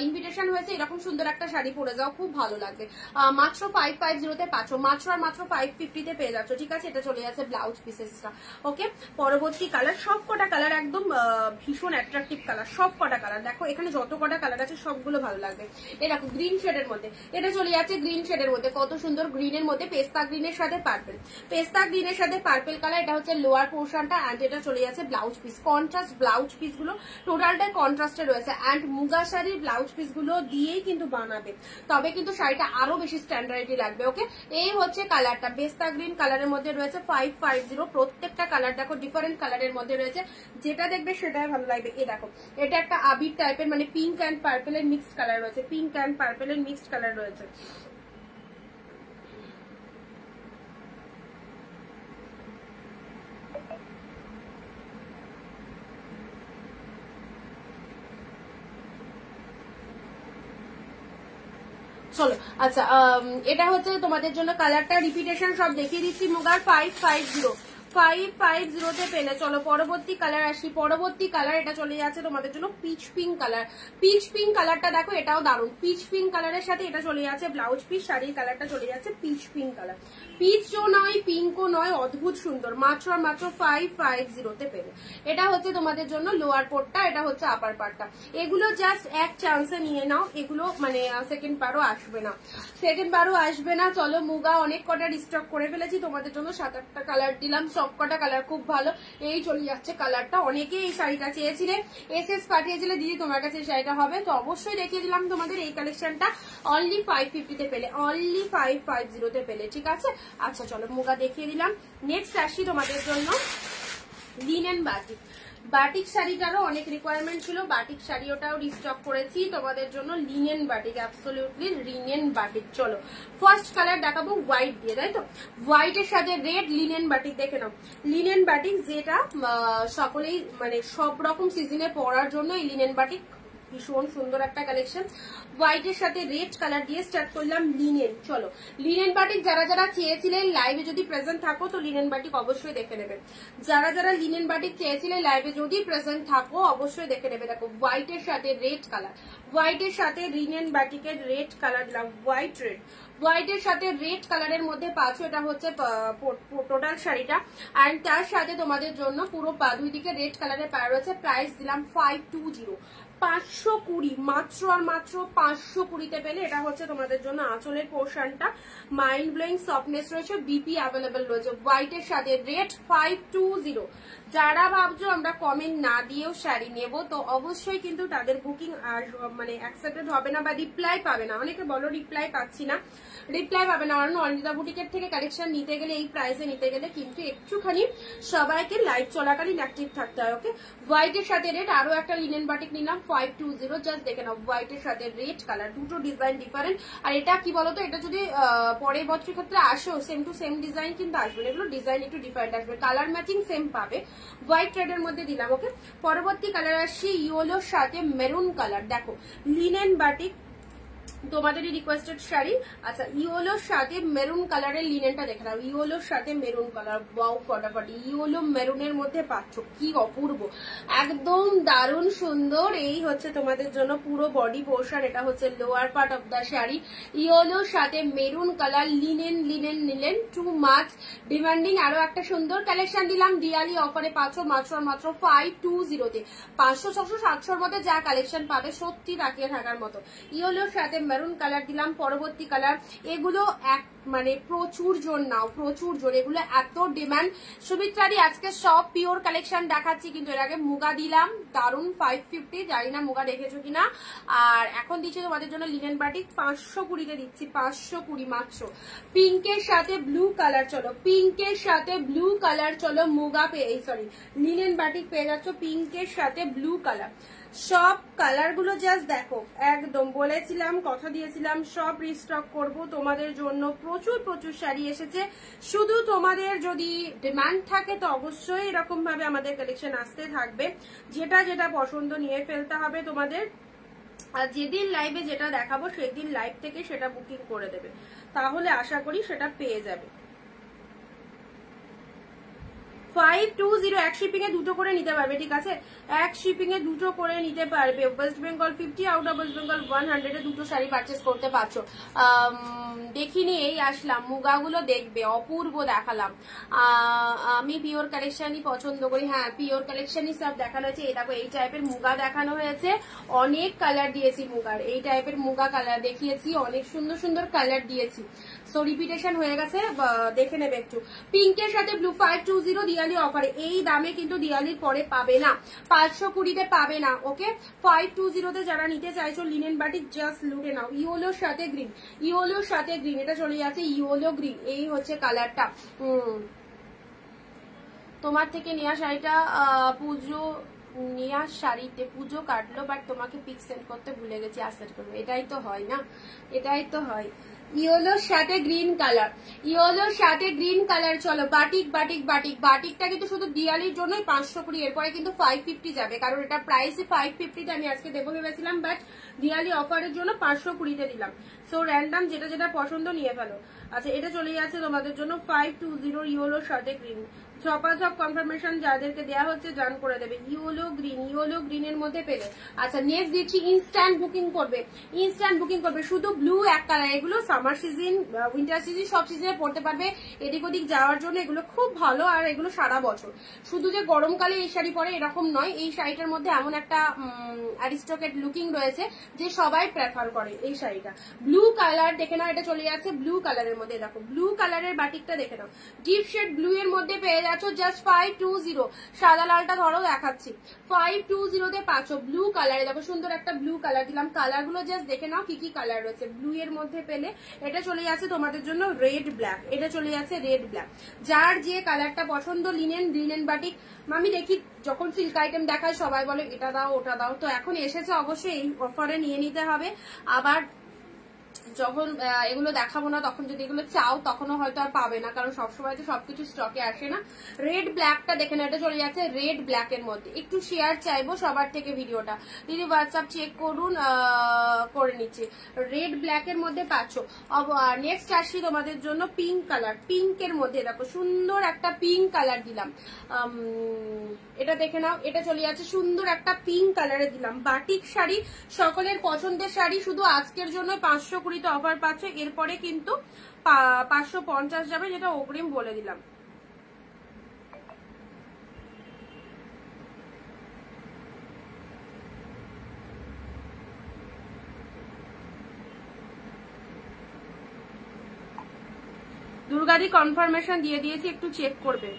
ইনভিটেশন হয়েছে এরকম সুন্দর একটা শাড়ি পরে যাও, খুব ভালো লাগবে। মাত্র 550 পাচ্ছ, মাত্র 550 পেয়ে যাচ্ছ, ঠিক আছে। এটা চলে যাচ্ছে ব্লাউজ পিসেসটা। ওকে পরবর্তী কালার, সব কটা কালার একদম ভীষণ অ্যাট্রাকটিভ কালার, সব কটা কালার দেখো, এখানে যত কটা কালার আছে সবগুলো ভালো লাগবে। এই দেখো গ্রিন শেডের মধ্যে, এটা চলে যাচ্ছে গ্রিন শেডের মধ্যে, কত সুন্দর গ্রিনের মধ্যে পেস্তা গ্রিনের সাথে পার্পল, পেস্তা গ্রিনের সাথে পার্পল কালার, এটা হচ্ছে লোয়ার পোর্শনটা অ্যান্ড এটা চলে যাচ্ছে blouse piece, contrast blouse piece গুলো টোটালটাই কন্ট্রাস্টে রয়েছে অ্যান্ড মুগা শাড়ির ব্লাউজ পিস গুলো দিয়েই কিন্তু বানাবে, তবে কিন্তু শাড়িটা আরো বেশি স্ট্যান্ডার্ডি লাগবে। ওকে এই হচ্ছে কালারটা, পেস্তা গ্রিন কালারের মধ্যে রয়েছে 550, প্রত্যেকটা কালার দেখো ডিফারেন্ট কালারের মধ্যে রয়েছে, যেটা দেখবে সেটাই ভালো লাগবে। এই দেখো এটা একটা আবির টাইপের মানে পিঙ্ক অ্যান্ড পার্পেলের মিক্সড কালার রয়েছে, পিঙ্ক অ্যান্ড পার্পেলের মিক্সড কালার রয়েছে। চলো আচ্ছা এটা হচ্ছে তোমাদের জন্য কালারটা রিপিটেশন সব দেখিয়ে দিচ্ছি, মুগার 550 পেলে। চলো পরবর্তী কালার আসি, পরবর্তী কালার এটা চলে যাচ্ছে তোমাদের জন্য pitch pink colour, pitch pink কালারটা দেখো এটাও দারুণ, পিচ পিঙ্ক কালারের সাথে এটা চলে যাচ্ছে ব্লাউজ পিস, শাড়ির কালারটা চলে যাচ্ছে পিচ পিঙ্ক কালার, পিচও নয় পিঙ্কও নয়, অদ্ভুত সুন্দর, মাত্র 550 পেলে। এটা হচ্ছে তোমাদের জন্য লোয়ার পোর্টটা, এটা হচ্ছে আপার পার্টটা, এগুলো জাস্ট এক চান্সে নিয়ে নাও, এগুলো মানে সেকেন্ড বারও আসবে না, সেকেন্ড বারও আসবে না। চলো মুগা অনেক কটা রিস্টক করে ফেলেছি তোমাদের জন্য, 7-8টা কালার দিলাম, সব কটা কালার খুব ভালো। এই চলে যাচ্ছে কালারটা, অনেকে এই শাড়িটা চেয়েছিলে, এসএস পাঠিয়েছিলে দিদি তোমার কাছে শাড়িটা হবে, তো অবশ্যই দেখিয়ে দিলাম তোমাদের এই কালেকশনটা, অনলি 550 পেলে, অনলি 550 পেলে, ঠিক আছে। আচ্ছা চলো মুগা দেখিয়ে দিলাম। নেক্সট আসি তোমাদের জন্য লিনেন বাটিক, বাটিক শাড়িটারও অনেক রিকোয়ারমেন্ট ছিল, বাটিক শাড়ি ওটাও রিস্টক করেছি তোমাদের জন্য, linen batik, absolutely linen batik. চলো ফার্স্ট কালার দেখাবো হোয়াইট দিয়ে, তাই তো হোয়াইটের সাথে রেড, লিনেন বাটিক দেখে নাও, লিনেন বাটিক যেটা সকলেই মানে সব রকম সিজনে পরার জন্য এই লিনেন বাটিক ভীষণ সুন্দর একটা কালেকশন। হোয়াইটের সাথে রেড কালার দিয়ে স্টার্ট করলাম লিনেন। চলো লিনেন বাটিক যারা যারা চেয়েছিলেন লাইভে যদি প্রেজেন্ট থাকো তো লিনেন বাটিক অবশ্যই দেখে নেবে, যারা যারা লিনেন বাটিক চেয়েছিলেন লাইভে যদি প্রেজেন্ট থাকো অবশ্যই দেখে নেবে। দেখো হোয়াইটের সাথে রেড কালার, হোয়াইটের সাথে লিনেন বাটিকের রেড কালার দিলাম, হোয়াইট রেড, হোয়াইটের সাথে রেড কালারের মধ্যে পাচ্ছ, এটা হচ্ছে টোটাল শাড়িটা অ্যান্ড তার সাথে তোমাদের জন্য পুরো দুই দিকে রেড কালারের পাড় রয়েছে। প্রাইস দিলাম 520, 520, মাত্র আর মাত্র 520 পেলে। এটা হচ্ছে তোমাদের জন্য আঁচলের পোর্শনটা, মাইন্ড ব্লোয়িং সফটনেস রয়েছে, বিপি অ্যাভেলেবেল রয়েছে, হোয়াইটের সাথে রেড 520। যারা ভাবছো আমরা কমেন্ট না দিয়েও শাড়ি নেব তো অবশ্যই কিন্তু তাদের বুকিং আর মানে অ্যাকসেপ্টেড হবে না বা রিপ্লাই পাবে না, অনেকে বলো রিপ্লাই পাচ্ছি না, রিপ্লাই পাবে না, কারণ অনিতা বুটিকের থেকে কালেকশন নিতে গেলে এই প্রাইসে নিতে গেলে কিন্তু একটুখানি সবাইকে লাইভ চলাকালীন অ্যাক্টিভ থাকতে হয়। ওকে হোয়াইটের সাথে রেড, আরো একটা লিনেন বাটিক নিলাম 520, জাস্ট দেখে নাও হোয়াইটের সাথে রেড কালার, দুটো ডিজাইন ডিফারেন্ট। আর এটা কি বলতো, এটা যদি পরের বছরের ক্ষেত্রে আসেও সেম টু সেম ডিজাইন কিন্তু আসবে না, এগুলো ডিজাইন একটু ডিফারেন্ট আসবে, কালার ম্যাচিং সেম পাবে, হোয়াইট রেডের মধ্যে দিলাম। ওকে পরবর্তী কালার আসছি ইয়েলোর সাথে মেরুন কালার, দেখো লিনেন বাটিক তোমাদেরই রিকোয়েস্টেড শাড়ি। আচ্ছা, ইয়েলোর সাথে মেরুন কালারের লিনেনটা দেখে নাও, ইয়েলোর সাথে মেরুন কালার, ওয়াও ফটাফট, ইয়েলো মেরুনের মধ্যে পাচ্ছ, কি অপূর্ব, একদম দারুণ সুন্দর। এই হচ্ছে তোমাদের জন্য পুরো বডি পোর্শন, এটা হচ্ছে lower part of the sari, ইয়েলোর সাথে মেরুন কালার, লিনেন লিনেন নিলেন, টু মাচ ডিমান্ডিং। আরো একটা সুন্দর কালেকশন দিলাম, দিওয়ালি অফারে পাচ্ছ মাত্র 520-তে। 500, 600, 700-র মধ্যে যা কালেকশন পাবে সত্যি তাকিয়ে থাকার মতো। ইয়েলোর সাথে মেরুন কালার দিলাম, পরবর্তী কালার, এগুলো এক মানে প্রচুর জোর নাও, প্রচুর জোর, এগুলো এত ডিমান্ড। সুমিত্রাদি আজকে সব পিওর কালেকশন দেখাচ্ছি, কিন্তু এর আগে মুগা দিলাম দারুন 550, জানি না মুগা দেখেছো কিনা। আর এখন দিচ্ছি তোমাদের জন্য লিনেন বাটিক 520-তে দিচ্ছি, 520 মাত্র। পিঙ্কের সাথে ব্লু কালার, চলো পিঙ্কের সাথে ব্লু কালার, চলো মুগা পেয়ে, সরি লিনেন বাটিক পেয়ে যাচ্ছ পিঙ্কের সাথে ব্লু কালার। সব কালার গুলো জাস্ট দেখো, একদম বলেছিলাম, কথা দিয়েছিলাম সব রিস্টক করব তোমাদের জন্য। প্রচুর প্রচুর শাড়ি এসেছে, শুধু তোমাদের যদি ডিমান্ড থাকে তো অবশ্যই এরকম ভাবে আমাদের কালেকশন আসতে থাকবে। যেটা যেটা পছন্দ নিয়ে ফেলতে হবে তোমাদের, আর যেদিন লাইভে যেটা দেখাবো সেদিন লাইভ থেকে সেটা বুকিং করে দেবে, তাহলে আশা করি সেটা পেয়ে যাবে। 520 এক শিপিং এ দুটো করে নিতে পারবে, ঠিক আছে, এক শিপিং এ দুটো করে নিতে পারবে। ওয়েস্ট বেঙ্গল 50, আউট অফ ওয়েস্ট বেঙ্গল 100-এ দুটো শাড়ি পারচেস করতে পারছো। দেখিনি, এই আসলাম, মুগাগুলো দেখবে অপূর্ব দেখালাম। আমি পিওর কালেকশনই পছন্দ করি, হ্যাঁ পিওর কালেকশনই সব দেখানো হয়েছে। এই দেখো এই টাইপের মুগা দেখানো হয়েছে, অনেক কালার দিয়েছি মুগার, এই টাইপের মুগা কালার দেখিয়েছি, অনেক সুন্দর সুন্দর কালার দিয়েছি। সো রিপিটেশন হয়ে গেছে, দেখে নেবে একটু। পিঙ্কের সাথে ব্লু 520 দিওয়ালি অফারে, এই দামে কিন্তু দিওয়ালির পরে পাবে না, 520-তে পাবে না। ওকে, 520-তে যারা নিতে চাইছো লিনেন বাটিক জাস্ট লুটে নাও। ইয়েলোর সাথে গ্রিন, ইয়েলোর সাথে গ্রিন, এটা চলে যাচ্ছে ইয়েলো গ্রিন, এই হচ্ছে কালারটা। তোমার থেকে নেওয়া শাড়িটা পুজো, নেওয়া শাড়িতে পুজো কাটলো, বাট তোমাকে পিক সেন্ড করতে ভুলে গেছি, আসার করবো। এটাই তো হয় না, এটাই তো হয়। ইয়েলোর সাথে গ্রিন কালার, ইয়েলোর সাথে গ্রিন কালার, চলো বাটিক বাটিক বাটিক। বাটিকটা কিন্তু শুধু দিওয়ালির জন্যই 520, এরপরে কিন্তু 550 যাবে, কারণ এটা প্রাইসে 550-তে আমি আজকে দেবো ভেবেছিলাম, বাট দিওয়ালি অফারের জন্য 520-তে দিলাম। সো র্যান্ডাম যেটা যেটা পছন্দ নিয়ে ফেলো। আচ্ছা, এটা চলে যাচ্ছে তোমাদের জন্য 520 ইয়েলোর সাথে গ্রিন। সব কনফার্মেশন যাদেরকে দেওয়া হচ্ছে জান করে দেবে, ইয়েলো গ্রিন, ইয়েলো গ্রিনের মধ্যে পেলে। আচ্ছা, নেক্সট দিচ্ছি ইনস্ট্যান্ট বুকিং করবে, ইনস্ট্যান্ট বুকিং করবে, শুধু ব্লু এক কালার। এগুলো সামার সিজন, উইন্টার সিজন, সব সিজনে পড়তে পারবে, এদিক ওদিক যাওয়ার জন্য এগুলো খুব ভালো। আর এগুলো সারা বছর, শুধু যে গরমকালে এই শাড়ি পরে এরকম নয়, এই শাড়িটার মধ্যে এমন একটা অ্যারিস্টোক্রেট লুকিং রয়েছে যে সবাই প্রেফার করে এই শাড়িটা। ব্লু কালার দেখে নাও, এটা চলে যাচ্ছে ব্লু কালারের মধ্যে, দেখো ব্লু কালারের বাটিকটা দেখে নাও, ডিপ শেড ব্লু এর মধ্যে পেয়ে যাচ্ছ জাস্ট 520। সাদা লালটা ধরো দেখাচ্ছি, 520-তে পাচ্ছ ব্লু কালারে। দেখো সুন্দর একটা ব্লু কালার দিলাম, কালার গুলো জাস্ট দেখে নাও কি কি কালার রয়েছে ব্লু এর মধ্যে পেলে। এটা চলে যাচ্ছে তোমাদের জন্য রেড ব্ল্যাক, এটা চলে যাচ্ছে রেড ব্ল্যাক। যার যে কালারটা পছন্দ, লিনেন, লিনেন বাটিক। আমি দেখি যখন সিল্ক আইটেম দেখায় সবাই বলে এটা দাও ওটা দাও, তো এখন এসেছে অবশ্যই এই অফারে নিয়ে নিতে হবে। আবার যখন এগুলো দেখাবো না তখন যদি এগুলো চাও তখনও হয়তো আর পাবে না, কারণ সবসময় তো সবকিছু স্টকে আসে না। রেড ব্ল্যাকটা দেখে না, এটা চলে যাচ্ছে রেড ব্ল্যাক এর মধ্যে। একটু শেয়ার চাইবো সবার থেকে ভিডিওটা, দিদি হোয়াটসঅ্যাপ চেক করুন, করে নিচ্ছি। রেড ব্ল্যাক এর মধ্যে পাচ্ছ। নেক্সট আসছি তোমাদের জন্য পিঙ্ক কালার, পিঙ্ক এর মধ্যে দেখো সুন্দর একটা পিঙ্ক কালার দিলাম, এটা দেখে নাও, এটা চলে যাচ্ছে সুন্দর একটা পিঙ্ক কালারে দিলাম। বাটিক শাড়ি সকলের পছন্দের শাড়ি, শুধু আজকের জন্য 520-তে অফার পাচ্ছ, এরপরে কিন্তু 550 যাবে, যেটা অগ্রিম বলে দিলাম। দুর্গাদি কনফার্মেশন দিয়ে দিয়েছি, একটু চেক করবে।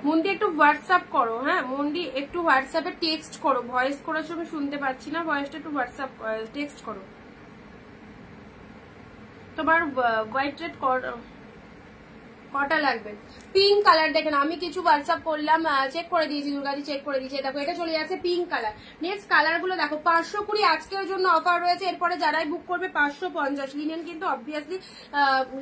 মন্দি একটু হোয়াটসঅ্যাপ করো, হ্যাঁ মন্দি একটু হোয়াটসঅ্যাপে টেক্সট করো, ভয়েস করেছো আমি শুনতে পাচ্ছি না, ভয়েসটা একটু হোয়াটসঅ্যাপ টেক্সট করো। তোমার হোয়াইট রেড কটা লাগবে? পিঙ্ক কালার দেখেন, আমি কিছু হোয়াটসঅ্যাপ করলাম, চেক করে দিয়েছি, দুর্গাদি চেক করে দিয়েছি। দেখো এটা চলে যাচ্ছে পিঙ্ক কালার। নেক্সট কালার গুলো দেখো, 520 আজকের জন্য অফার রয়েছে। এরপরে যারাই বুক করবে 550। লিনেন কিন্তু অবভিয়াসলি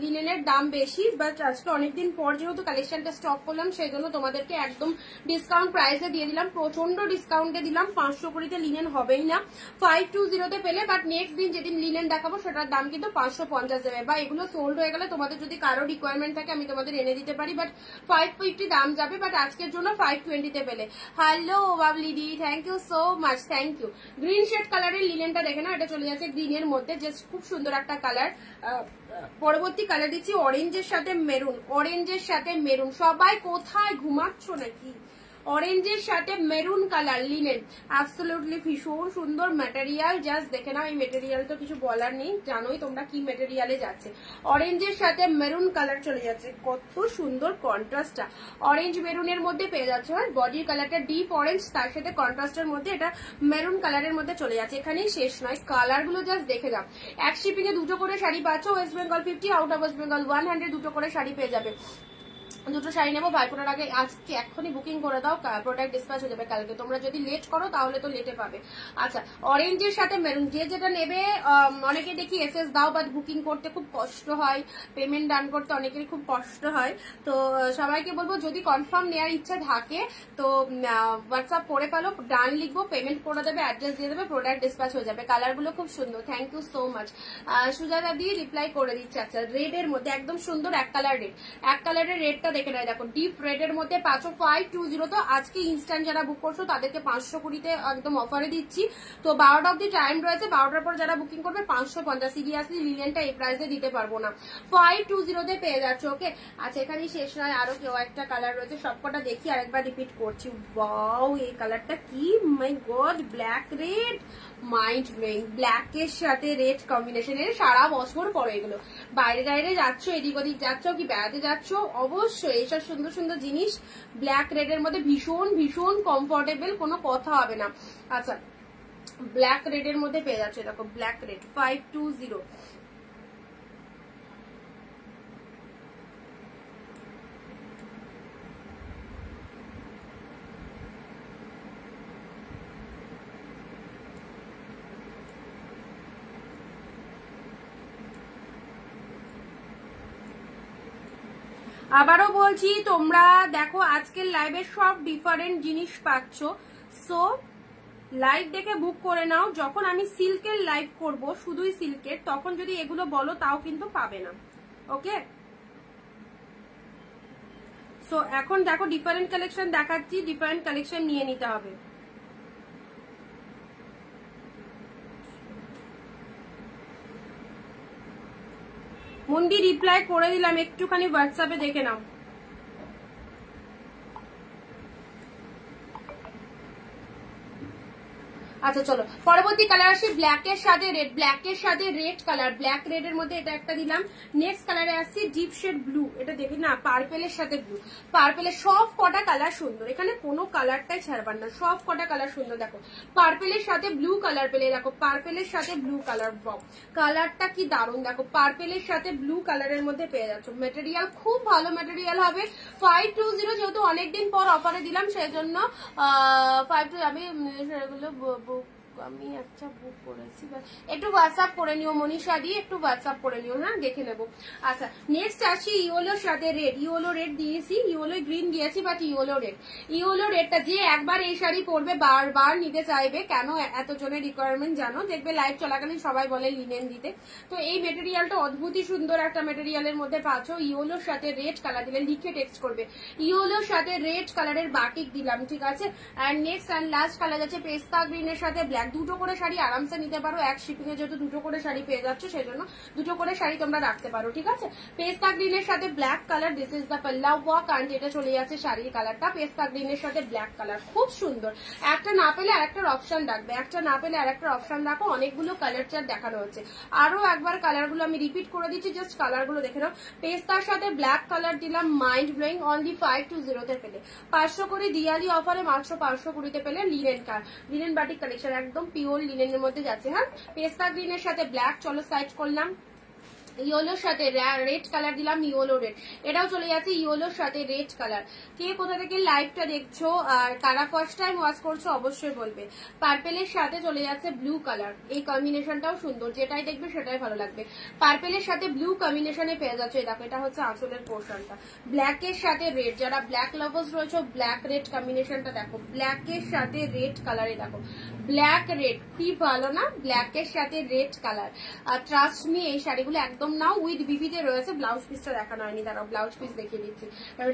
লিনেনের দাম বেশি, বাট আজকে অনেকদিন পর যেহেতু কালেকশনটা স্টক করলাম সেই জন্য তোমাদেরকে একদম ডিসকাউন্ট প্রাইসে দিয়ে দিলাম, প্রচন্ড ডিসকাউন্টে দিলাম। 520 লিনেন হবেই না, 520 পেলে, বাট নেক্সট দিন যেদিন লিনেন দেখাবো সেটার দাম কিন্তু 550 দেবে। বা এগুলো সোল্ড হয়ে গেলে তোমাদের যদি কারো রিকোয়ারমেন্ট থাকে আমি তোমাদের এনে দিতে পারি, বাট 550 দাম যাবে। বাট আজকের জন্য 520 পেলে। Hello Babli di, thank you so much, thank you. Green shade কালারের লিনেনটা দেখে না, এটা চলে যাচ্ছে গ্রিনের মধ্যে, জাস্ট খুব সুন্দর একটা কালার। পরবর্তী কালার দিচ্ছি অরেঞ্জের সাথে মেরুন, অরেঞ্জের সাথে মেরুন। সবাই কোথায় ঘুমাচ্ছ নাকি? অরেঞ্জের সাথে মেরুন কালার লিনেন, অ্যাবসলিউটলি ভীষণ সুন্দর ম্যাটেরিয়াল। জাস্ট দেখে নাও, এই ম্যাটেরিয়াল তো কিছু বলার নেই, জানোই তোমরা কি ম্যাটেরিয়ালে যাচ্ছে। অরেঞ্জের সাথে মেরুন কালার চলে যাচ্ছে, কত সুন্দর কন্ট্রাস্টটা। অরেঞ্জ মেরুনের মধ্যে পেয়ে যাচ্ছে, বডির কালারটা ডিপ অরেঞ্জ, তার সাথে কন্ট্রাস্টের মধ্যে এটা মেরুন কালারের মধ্যে চলে যাচ্ছে। এখানেই শেষ নয়, কালার গুলো জাস্ট দেখে যাও। এক শিপিং এ দুটো করে শাড়ি পাচ্ছ, West Bengal 50, out of West Bengal 100, দুটো করে শাড়ি পেয়ে যাবে। দুটো শাড়ি নেবো ভাইফোঁটার আগে, আজকে এখনই বুকিং করে দাও, প্রোডাক্ট ডিসপ্যাচ হয়ে যাবে কালকে। তোমরা যদি লেট করো তাহলে তো লেটে পাবে। আচ্ছা, অরেঞ্জের সাথে মেরুন, যে যেটা নেবে, অনেকে দেখি এসএস দাও, বাট বুকিং করতে খুব কষ্ট হয়, পেমেন্ট ডান করতে অনেকেরই খুব কষ্ট হয়। তো সবাইকে বলবো যদি কনফার্ম নেওয়ার ইচ্ছা থাকে তো হোয়াটসঅ্যাপ করে ফেলো, ডান লিখবো, পেমেন্ট করে দেবে, অ্যাড্রেস দিয়ে দেবে, প্রোডাক্ট ডিসপ্যাচ হয়ে যাবে। কালারগুলো খুব সুন্দর, thank you so much. Sujata দিয়ে রিপ্লাই করে দিচ্ছে। আচ্ছা, রেড এর মধ্যে একদম সুন্দর এক কালার রেড, এক কালারের রেডটা দেখে নেয়, দেখো ডিপ রেড এর মধ্যে পাচ্ছ 520। তো আজকে ইনস্ট্যান্ট যারা বুক করছো তাদেরকে 520 একদম অফারে দিচ্ছি। তো 12টা অব্দি টাইম রয়েছে, 12টার পর যারা বুকিং করবে 550। সিরিয়াসলি লিনেনটা এই প্রাইসে দিতে পারবো না, 520 পেয়ে যাচ্ছে। ওকে, আচ্ছা এখানেই শেষ নয়, আরো কেউ একটা কালার রয়েছে, সবকটা দেখি আরেকবার রিপিট করছি। ওয়াও, এই কালারটা কি, my god, black red, mind blowing. ব্ল্যাকের সাথে রেড কম্বিনেশন, এর সারা বছর পরে এগুলো বাইরে বাইরে যাচ্ছ, এদিক ওদিক যাচ্ছ, কি বেড়াতে যাচ্ছ, অবশ্যই এইসব সুন্দর সুন্দর জিনিস ব্ল্যাক রেড এর মধ্যে ভীষণ ভীষণ কমফোর্টেবল, কোনো কথা হবে না। আচ্ছা, ব্ল্যাক রেড এর মধ্যে পেয়ে যাচ্ছে, দেখো ব্ল্যাক রেড 520। আবারও বলছি, তোমরা দেখো আজকের লাইভে সব ডিফারেন্ট জিনিস পাচ্ছ, সো লাইভ দেখে বুক করে নাও। যখন আমি সিল্কের লাইভ করব, শুধুই সিল্কের, তখন যদি এগুলো বলো তাও কিন্তু পাবে না। ওকে, সো এখন দেখো ডিফারেন্ট কালেকশন দেখাচ্ছি, ডিফারেন্ট কালেকশন নিয়ে নিতে হবে। মন্দি রিপ্লাই করে দিলাম, একটুখানি হোয়াটসঅ্যাপে দেখে নাও। আচ্ছা চলো পরবর্তী কালার আসি, ব্ল্যাকের সাথে রেড, ব্ল্যাকের সাথে রেড কালার, ব্ল্যাক রেড এর মধ্যে এটা একটা দিলাম। নেক্সট কালারে আসছি ডিপ শেড ব্লু, এটা দেখি না, পার্পেলের সাথে ব্লু, পার্পেলের সব কটা কালার সুন্দর, এখানে কোনো কালারটাই ছাড়বার না, সব কটা কালার সুন্দর। দেখো পার্পেলের সাথে ব্লু কালার পেলে, দেখো পার্পেলের সাথে ব্লু কালার, কালারটা কি দারুণ, দেখো পার্পেলের সাথে ব্লু কালারের মধ্যে পেয়ে যাচ্ছ। মেটেরিয়াল খুব ভালো মেটেরিয়াল হবে, 520 যেহেতু অনেকদিন পর অফারে দিলাম সেই জন্য 520 আমি সেগুলো আমি একটা বুক করেছি, একটু হোয়াটসঅ্যাপ করে নিও মনীষা দি, একটু হোয়াটসঅ্যাপ করে নিও, হ্যাঁ দেখে নেবো। আচ্ছা নেক্সট আসি ইয়েলোর সাথে রেড, ইয়েলো রেড দিয়েছি, ইয়েলো গ্রিন দিয়েছি, বাট ইয়েলো রেড, ইয়েলো রেডটা যে একবার এই শাড়ি পরবে বারবার নিতে চাইবে। কেন এত জনের রিকোয়ারমেন্ট জানো, দেখবে লাইভ চলাকালীন সবাই বলে লিনেন দিতে। তো এই মেটেরিয়ালটা অদ্ভুতই সুন্দর একটা মেটেরিয়ালের মধ্যে পাচ্ছ, ইয়েলোর সাথে রেড কালার দিলে লিখে টেক্সট করবে, ইয়েলোর সাথে রেড কালারের বাটিক দিলাম, ঠিক আছে। And next and last colour যাচ্ছে পেস্তা গ্রিনের সাথে ব্ল্যাক। দুটো করে শাড়ি আরামসে নিতে পারো, এক শিপিং এ যেহেতু দুটো করে শাড়ি পেয়ে যাচ্ছে সেই জন্য দুটো করে শাড়ি তোমরা রাখতে পারো, ঠিক আছে। পেস্তা গ্রিনের সাথে black colour, this is the পাল্লা ওয়ার্ক, অ্যান্ড এটা চলে যাচ্ছে শাড়ির কালারটা পেস্তা গ্রিনের সাথে ব্ল্যাক কালার, খুব সুন্দর। একটা না পেলে আরেকটার অপশন রাখবে, একটা না পেলে আরেকটার অপশন রাখো, অনেকগুলো কালার চার্ট দেখানো হচ্ছে। আরো একবার কালারগুলো আমি রিপিট করে দিচ্ছি, জাস্ট কালারগুলো দেখে নাও। পেস্তার সাথে ব্ল্যাক কালার দিলাম, মাইন্ড ব্লোয়িং, অনলি 520 পেলে, 500 করে দিয়ালি অফারে মাত্র 520 পেলে। লিনেন লিনেন বাটিক কালেকশন একদম পিওর লিনেনের মধ্যে যাচ্ছে, হ্যাঁ। পেস্তা গ্রিনের সাথে ব্ল্যাক, চলো সাইড করলাম। ইয়েলোর সাথে রেড কালার দিলাম, ইয়েলো রেড, এটাও চলে যাচ্ছে ইয়েলোর সাথে রেড কালার। কে কোথা থেকে লাইভটা দেখছো আর কারা ফার্স্ট টাইম ওয়াচ করছো অবশ্যই বলবে। পার্পেলের সাথে চলে যাচ্ছে ব্লু কালার, এই কম্বিনেশনটাও সুন্দর, যেটাই দেখবে সেটাই ভালো লাগবে। পার্পেলের সাথে ব্লু কম্বিনেশনে পেয়ে যাচ্ছে, দেখো এটা হচ্ছে আঁচলের পোর্শনটা। ব্ল্যাকের সাথে রেড, যারা ব্ল্যাক লাভার্স রয়েছে ব্ল্যাক রেড কম্বিনেশনটা দেখো, ব্ল্যাকের সাথে রেড কালারে দেখো, ব্ল্যাক রেড কি ভালো না, ব্ল্যাকের সাথে রেড কালার। আর ট্রাস্ট মি এই শাড়িগুলো একদম নাও উইথ বিবিতে রয়েছে। ব্লাউজ পিসটা দেখানো হয়নি, দাঁড়াও ব্লাউজ পিস দেখিয়ে দিচ্ছি।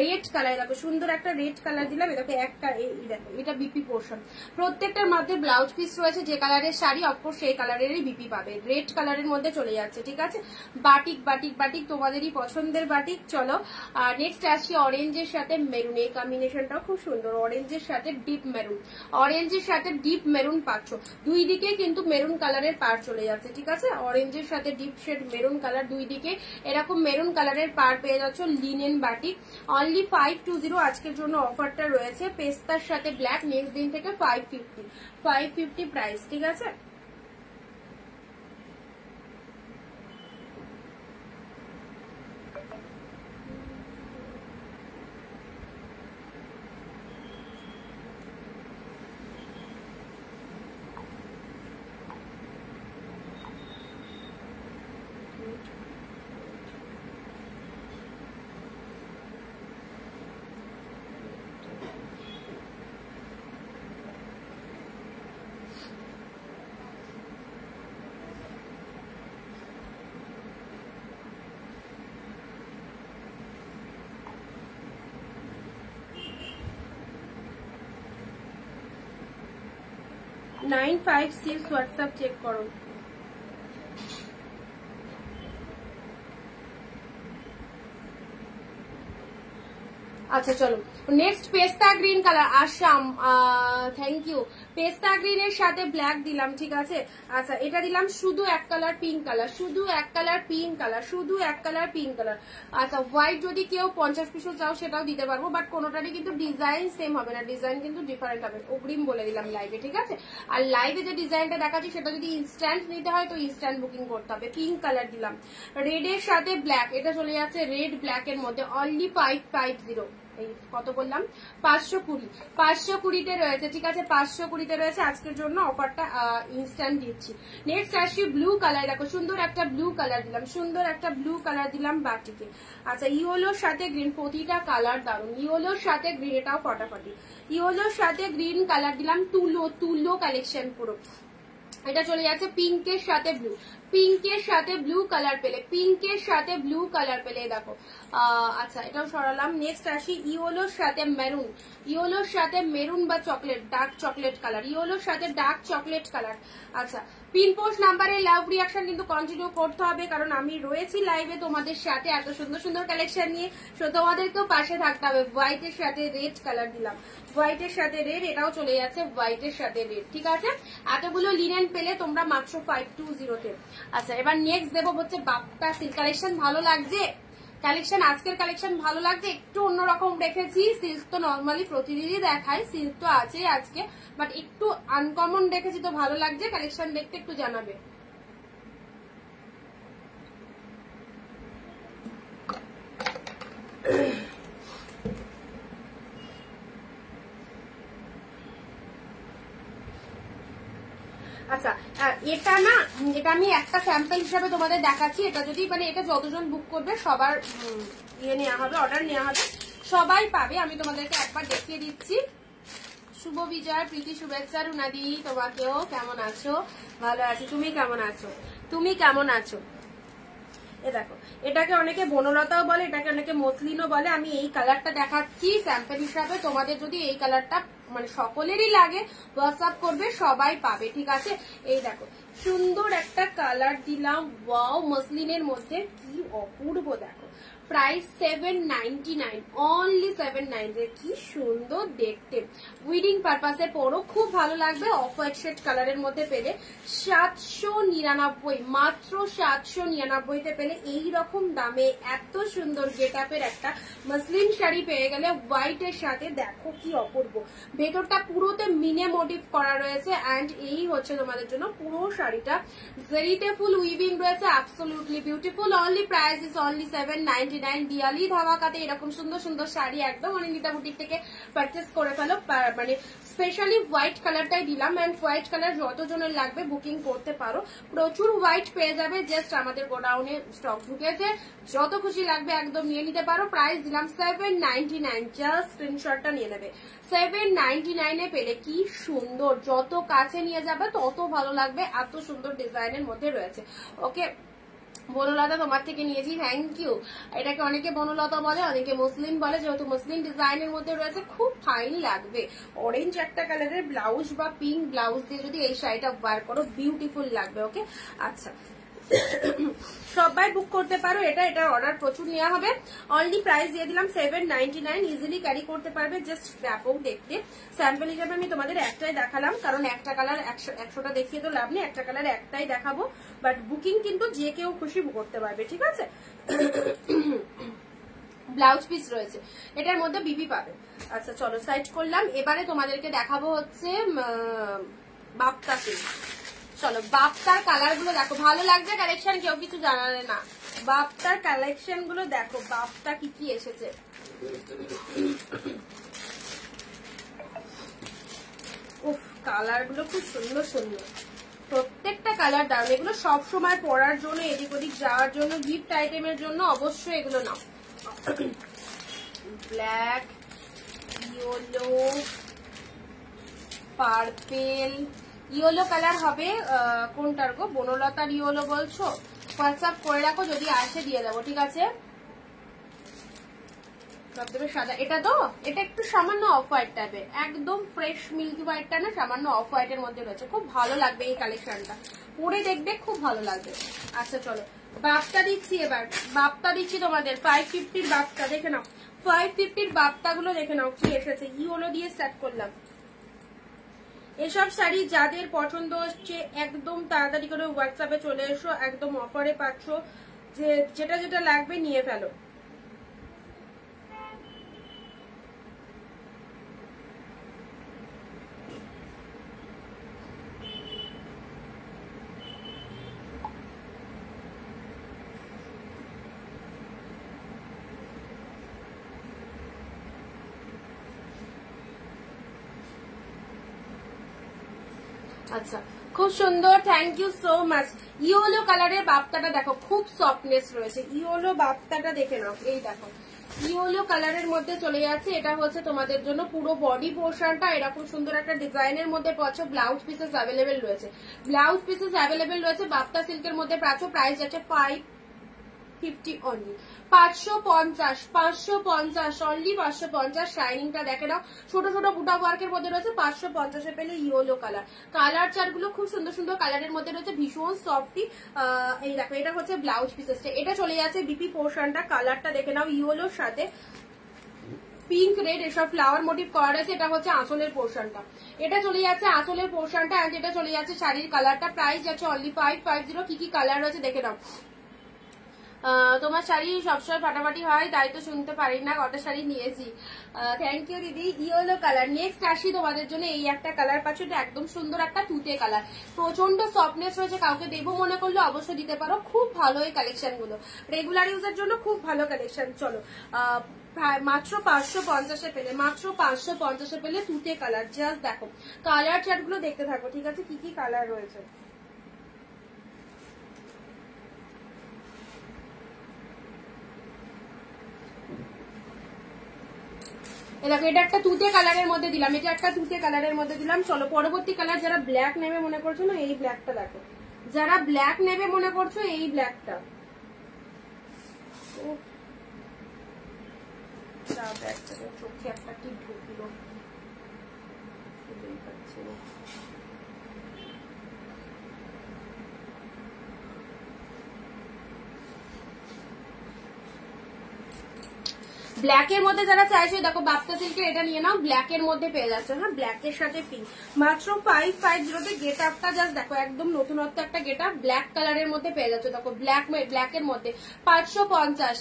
রেড কালার দেখো, সুন্দর একটা রেড কালার দিলাম, এটাকে একটা দেখো এটা বিপি পোর্শন, প্রত্যেকটার মধ্যে ব্লাউজ পিস রয়েছে। যে কালারের শাড়ি অফকোর্স সেই কালারেরই বিপি পাবে, রেড কালারের মধ্যে চলে যাচ্ছে, ঠিক আছে। বাটিক বাটিক বাটিক তোমাদেরই পছন্দের বাটিক। চলো আর নেক্সট আসছি অরেঞ্জের সাথে মেরুন, এই কম্বিনেশনটাও খুব সুন্দর, অরেঞ্জের সাথে ডিপ মেরুন, অরেঞ্জের সাথে ডিপ মেরুন পাচ্ছ, দুই দিকে কিন্তু মেরুন কালারের পার চলে যাচ্ছে, ঠিক আছে। অরেঞ্জের সাথে ডিপ শেড মেরুন কালার, দুই দিকে এরকম মেরুন কালারের পার পেয়ে যাচ্ছ, লিনেন বাটিক। অনলি 520 আজকের জন্য অফারটা রয়েছে, পেস্তার সাথে ব্ল্যাক, নেক্সট দিন থেকে 550 প্রাইস, ঠিক আছে। নাইন 956 হোয়াটসঅ্যাপ চেক করো। আচ্ছা চলো নেক্সট পেস্তা green colour, Assam thank you. পেস্তা গ্রিনের সাথে ব্ল্যাক দিলাম, ঠিক আছে। আচ্ছা এটা দিলাম শুধু এক কালার পিঙ্ক কালার, শুধু এক কালার পিঙ্ক কালার, শুধু এক কালার পিঙ্ক কালার। আচ্ছা হোয়াইট যদি কেউ 50 পিসও চাও সেটাও দিতে পারবো, বাট কোনোটারই কিন্তু ডিজাইন সেম হবে না, ডিজাইন কিন্তু ডিফারেন্ট হবে, অগ্রিম বলে দিলাম লাইভে, ঠিক আছে। আর লাইভে যে ডিজাইনটা দেখাচ্ছি সেটা যদি ইনস্ট্যান্ট নিতে হয় তো ইনস্ট্যান্ট বুকিং করতে হবে। পিঙ্ক কালার দিলাম, রেডের সাথে ব্ল্যাক, এটা চলে যাচ্ছে রেড ব্ল্যাক এর মধ্যে, অনলি 550, কত বললাম 520, 520তে রয়েছে, ঠিক আছে। 520তে রয়েছে, আজকের জন্য অফারটা ইনস্ট্যান্ট দিচ্ছি। নেক্সট আসি ব্লু কালার, দেখো সুন্দর একটা ব্লু কালার দিলাম, সুন্দর একটা ব্লু কালার দিলাম বাটিকে। আচ্ছা ইয়েলোর সাথে গ্রিন, প্রতিটা কালার দারুন, ইয়েলোর সাথে গ্রিন, এটাও ফটাফটি, ইয়েলোর সাথে গ্রিন কালার দিলাম, তুলো তুলো কালেকশন পুরো। এটা চলে যাচ্ছে পিঙ্কের সাথে ব্লু, পিঙ্কের সাথে ব্লু কালার পেলে, পিঙ্কের সাথে ব্লু কালার পেলে দেখো। আচ্ছা এটাও সরালাম। নেক্সট আসি ইয়েলোর সাথে মেরুন, ইয়েলোর সাথে মেরুন বা চকলেট, ডার্ক চকলেট কালার, ইয়েলোর সাথে ডার্ক চকলেট কালার। আচ্ছা পিন পোস্ট নাম্বারে লাভ রিয়াকশন কিন্তু কন্টিনিউ করতে হবে, কারণ আমি রয়েছি লাইভে তোমাদের সাথে এত সুন্দর সুন্দর কালেকশন নিয়ে, তোমাদেরকেও পাশে থাকতে হবে। হোয়াইটের সাথে রেড কালার দিলাম, হোয়াইটের সাথে রেড, এটাও চলে যাচ্ছে হোয়াইটের সাথে রেড, ঠিক আছে। এতগুলো লিনেন পেলে তোমরা মাত্র 520-তে। আচ্ছা এবার নেক্সট দেবো হচ্ছে বাপ্পা সিল্ক কালেকশন। ভালো লাগছে কালেকশন, আজকের কালেকশন ভালো লাগছে, একটু অন্যরকম রেখেছি। সিল্ক তো নর্মালি প্রতিদিনই দেখাই, সিল্ক তো আছে আজকে, বাট একটু আনকমন রেখেছি, তো ভালো লাগছে কালেকশন দেখতে, একটু জানাবে। আচ্ছা এটা না, এটা আমি একটা স্যাম্পল হিসাবে তোমাদের দেখাচ্ছি, এটা যদি মানে এটা যতজন বুক করবে সবার ইয়ে নেওয়া হবে, অর্ডার নেওয়া হবে, সবাই পাবে। আমি তোমাদেরকে একবার দেখিয়ে দিচ্ছি। শুভ বিজয়, প্রীতি শুভেচ্ছা রুনাদি, তোমাকেও। কেমন আছো? ভালো আছি, তুমি কেমন আছো? তুমি কেমন আছো? এ দেখো এটাকে অনেকে বনলতাও বলে, এটাকে অনেকে মসলিনও বলে। আমি এই কালারটা দেখাচ্ছি স্যাম্পল হিসাবে, তোমাদের যদি এই কালারটা মানে সকলেরই লাগে হোয়াটসঅ্যাপ করবে, সবাই পাবে, ঠিক আছে। এই দেখো সুন্দর একটা কালার দিলাম, ওয়াও মসলিনের মধ্যে কি অপূর্ব, দেখো প্রাইস 799, অনলি 799। কি সুন্দর দেখতে, উইডিং পারপাসে পরো, খুব ভালো লাগবে। অফ হোয়াইট শেড কালারের মধ্যে পেলে 799, মাত্র 799 পেলে এই রকম দামে এত সুন্দর গেটআপের একটা মসলিন শাড়ি পেয়ে গেলে হোয়াইট এর সাথে। দেখো কি অপূর্ব, ভেতরটা পুরোতে মিনে মোটিভ করা রয়েছে এন্ড এই হচ্ছে তোমাদের জন্য পুরো শাড়িটা। জেরিতে ফুল উইভিং রয়েছে, absolutely beautiful. Only price is only 799। Diwali ধামাকাতে এরকম সুন্দর সুন্দর শাড়ি একদম অনিন্দিতা বুটিক থেকে পারচেস করে ফেলো। মানে স্পেশালি হোয়াইট কালারটাই দিলাম এন্ড হোয়াইট কালার যতজনের লাগবে বুকিং করতে পারো। প্রচুর হোয়াইট পেয়ে যাবে, জাস্ট আমাদের গোডাউনে স্টক ঢুকেছে, যত খুশি লাগবে একদম নিয়ে নিতে পারো। প্রাইস দিলাম 799, জাস্ট স্ক্রিনশটটা নিয়ে নেবে। 799 পেলে কি সুন্দর, যত কাছে নিয়ে যাবে তত ভালো লাগবে, এত সুন্দর ডিজাইনের মধ্যে রয়েছে। ওকে বনলতা তোমার থেকে নিয়েছি, থ্যাংক ইউ। এটাকে অনেকে বনলতা বলে, অনেকে মুসলিম বলে, যেহেতু মুসলিম ডিজাইনের মধ্যে রয়েছে খুব ফাইন লাগবে। অরেঞ্জ একটা কালারের ব্লাউজ বা পিঙ্ক ব্লাউজ দিয়ে যদি এই শাড়িটা ওয়্যার করো বিউটিফুল লাগবে। ওকে আচ্ছা, সবাই বুক করতে পারো। এটার অর্ডার প্রচুর নেওয়া হবে। অনলি প্রাইস দিয়ে দিলাম 799, ইজিলি ক্যারি করতে পারবে, জাস্ট ব্যাপক দেখতে। স্যাম্পল হিসাবে আমি তোমাদের একটাই দেখালাম, কারণ একটা কালার 100টা দেখিয়ে তো লাভ নেই, একটা কালার একটাই দেখাবো। বাট বুকিং কিন্তু যে কেউ খুশি করতে পারবে, ঠিক আছে। ব্লাউজ পিস রয়েছে, এটার মধ্যে বিবি পাবে। আচ্ছা চলো সাইড করলাম। এবারে তোমাদেরকে দেখাবো হচ্ছে বাপ্তা সিল্ক। চলো বাপ্তার কালার গুলো দেখো, ভালো লাগছে কালেকশন, কেউ কিছু জানালে না। বাপ্তার কালেকশন গুলো দেখো, বাপ্তা কি কি এসেছে। উফ, কালার গুলো খুব সুন্দর সুন্দর, প্রত্যেকটা কালার দারুণ। এগুলো সব সময় পরার জন্য, এদিক ওদিক যাওয়ার জন্য, গিফট আইটেমের জন্য অবশ্যই এগুলো নাও। Black, yellow, purple, yellow colour হবে। কোনটার গো, বনলতার ইয়েলো বলছো? হোয়াটসঅ্যাপ করে রাখো, যদি আসে দিয়ে দেবো, ঠিক আছে। সাদা, এটা তো এটা একটু সামান্য অফ হোয়াইট টাইপের, একদম ফ্রেশ মিল্কি হোয়াইটটা না, সামান্য অফ হোয়াইটের মধ্যে রয়েছে। খুব ভালো লাগবে এই কালেকশনটা, পরে দেখবে খুব ভালো লাগবে। আচ্ছা চলো বাপ্তা দিচ্ছি, এবার বাপ্তা দিচ্ছি তোমাদের 550-র বাপ্তা দেখে নাও। 550-র বাপ্তা গুলো দেখে নাও কি এসেছে। ইয়েলো দিয়ে স্টার্ট করলাম। এসব শাড়ি যাদের পছন্দ হচ্ছে একদম তাড়াতাড়ি করে হোয়াটসঅ্যাপে চলে এসো, একদম অফারে পাচ্ছ, যে যেটা যেটা লাগবে নিয়ে ফেলো। আচ্ছা খুব সুন্দর, thank you so much. Yellow কালারের বাপ্তাটা দেখো, খুব সফটনেস রয়েছে। ইয়েলো বাপ্তাটা দেখে নাও, এই দেখো ইয়েলো কালারের মধ্যে চলে যাচ্ছে। এটা হচ্ছে তোমাদের জন্য পুরো বডি পোর্শনটা এরকম সুন্দর একটা ডিজাইনের মধ্যে পাচ্ছ। ব্লাউজ পিসেস অ্যাভেলেবেল রয়েছে, ব্লাউজ পিসেস অ্যাভেলেবেল রয়েছে। বাপ্তা সিল্কের মধ্যে পাচ্ছ। প্রাইস আছে 550 অনলি, 550 অনলি, 550। শাইনিংটা দেখে নাও, ছোট ছোট বুটা ওয়ার্কের মধ্যে রয়েছে। 550-এ পেলে ইয়েলো কালার। কালার চার্ট গুলো খুব সুন্দর সুন্দর কালারের মধ্যে রয়েছে, ভীষণ সফটি। এই দেখো এটা হচ্ছে ব্লাউজ পিসেসটা, এটা চলে যাচ্ছে বিপি পোর্শনটা। কালারটা দেখে নাও, ইয়েলোর সাথে পিঙ্ক রেড এসব ফ্লাওয়ার মোটিভ করা রয়েছে। এটা হচ্ছে আঁচলের পোর্শনটা, এটা চলে যাচ্ছে আঁচলের পোর্শনটা এন্ড এটা চলে যাচ্ছে শাড়ির কালারটা। প্রাইস যাচ্ছে অনলি 550। কি কি কালার রয়েছে দেখে নাও। তোমার শাড়ি সবসময় ফাটাফাটি হয়, তাই তো শুনতে পারি না, কটা শাড়ি নিয়েছি। থ্যাংক ইউ দিদি। Yellow colour. নেক্সট আসি তোমাদের জন্য, এই একটা কালার পাচ্ছ, এটা একদম সুন্দর একটা তুতে কালার, প্রচন্ড সফটনেস রয়েছে। কাউকে দেবো মনে করলে অবশ্যই দিতে পারো, খুব ভালো এই কালেকশন গুলো, রেগুলার ইউজের জন্য খুব ভালো কালেকশন। চলো মাত্র 550-এ পেলে, মাত্র 550-এ পেলে তুতে কালার। জাস্ট দেখো কালার চার্ট গুলো দেখতে থাকো, ঠিক আছে, কি কি কালার রয়েছে। দেখো এটা একটা তুতে কালারের মধ্যে দিলাম, এটা একটা তুতে কালারের মধ্যে দিলাম। চলো পরবর্তী কালার, যারা ব্ল্যাক নেবে মনে করছো না, এই ব্ল্যাকটা দেখো। যারা ব্ল্যাক নেবে মনে করছো, এই ব্ল্যাকটা, চোখে একটা কি ঢুকলো, ব্ল্যাকের মধ্যে যারা চাইছো দেখো বাপ্তা সিল্কের এটা নিয়ে নাও, ব্ল্যাকের মধ্যে পেয়ে যাচ্ছে। হ্যাঁ, ব্ল্যাকের সাথে পিঙ্ক, মাত্র 550 গেট আপটা জাস্ট দেখো, একদম নতুনত্ব একটা গেট আপ, ব্ল্যাক কালারের মধ্যে পেয়ে যাচ্ছে। দেখো ব্ল্যাকের মধ্যে 550।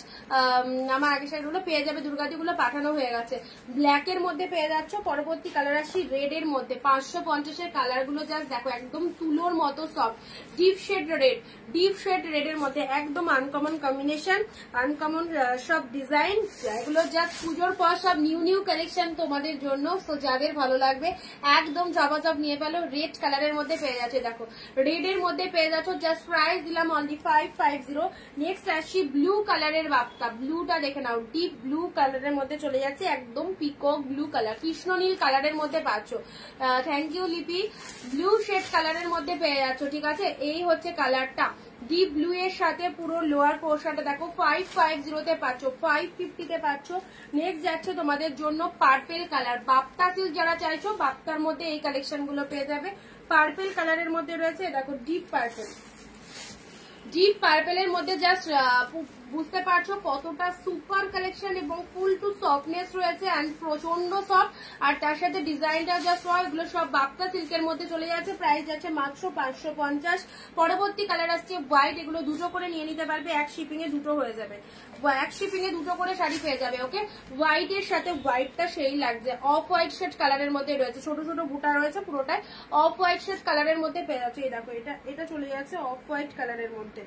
আমার আগে সাইড গুলো পেয়ে যাবে, দুর্গাদি গুলো পাঠানো হয়ে গেছে। ব্ল্যাকের মধ্যে পেয়ে যাচ্ছ। পরবর্তী কালার আসি রেড এর মধ্যে, 550 এর কালার গুলো জাস্ট দেখো, একদম তুলোর মতো সফট, ডিপ শেড রেড এর মধ্যে একদম আনকমন কম্বিনেশন, আনকমন সব ডিজাইন, এগুলো জাস্ট পুজোর পর সব নিউ কালেকশন তোমাদের জন্য। তো যাদের ভালো লাগবে একদম ঝপাঝপ নিয়ে পেলো। রেড কালারের মধ্যে পেয়ে যাচ্ছে, দেখো রেড এর মধ্যে পেয়ে যাচ্ছ। জাস্ট প্রাইস দিলাম অনলি 550। নেক্সট আসি ব্লু কালারের বাপ্তা, ব্লুটা দেখে নাও, ডিপ ব্লু কালারের মধ্যে চলে যাচ্ছে, একদম পিকক ব্লু কালার, কৃষ্ণ নীল কালারের মধ্যে পাচ্ছ। থ্যাংক ইউ লিপি। ব্লু শেড কালারের মধ্যে পেয়ে যাচ্ছ, ঠিক আছে। এই হচ্ছে কালারটা, ডিপ ব্লু এর সাথে পুরো লোয়ার পোর্শনটা দেখো 550 তে পাচ্ছ, 550 তে পাচ্ছ। নেক্সট যাচ্ছে তোমাদের জন্য পার্পেল কালার, বাপ্তা সিল্ক যারা চাইছো বাপ্তার মধ্যে এই কালেকশন গুলো পেয়ে যাবে। পার্পেল কালারের মধ্যে রয়েছে, দেখো ডিপ পার্পেলের মধ্যে জাস্ট বুঝতে পারছো কতটা সুপার কালেকশন এবং ফুল টু সফটনেস রয়েছে এন্ড প্রচন্ড সফট। আর তার সাথে ডিজাইনটা জাস্ট এগুলো সব বাপ্তা সিল্কের মধ্যে চলে যাচ্ছে। প্রাইস যাচ্ছে মাত্র 550। পরবর্তী কালার আসছে হোয়াইট, এগুলো দুটো করে নিয়ে নিতে পারবে, এক শিপিং এ দুটো হয়ে যাবে, এক শিপিং এ দুটো করে শাড়ি পেয়ে যাবে। ওকে, হোয়াইট এর সাথে হোয়াইটটা সেই লাগছে, অফ হোয়াইট শেড কালারের মধ্যে রয়েছে, ছোট ছোট বুটা রয়েছে, পুরোটাই অফ হোয়াইট শেড কালারের মধ্যে পেয়ে যাচ্ছে। এই দেখো এটা চলে যাচ্ছে অফ হোয়াইট কালারের মধ্যে।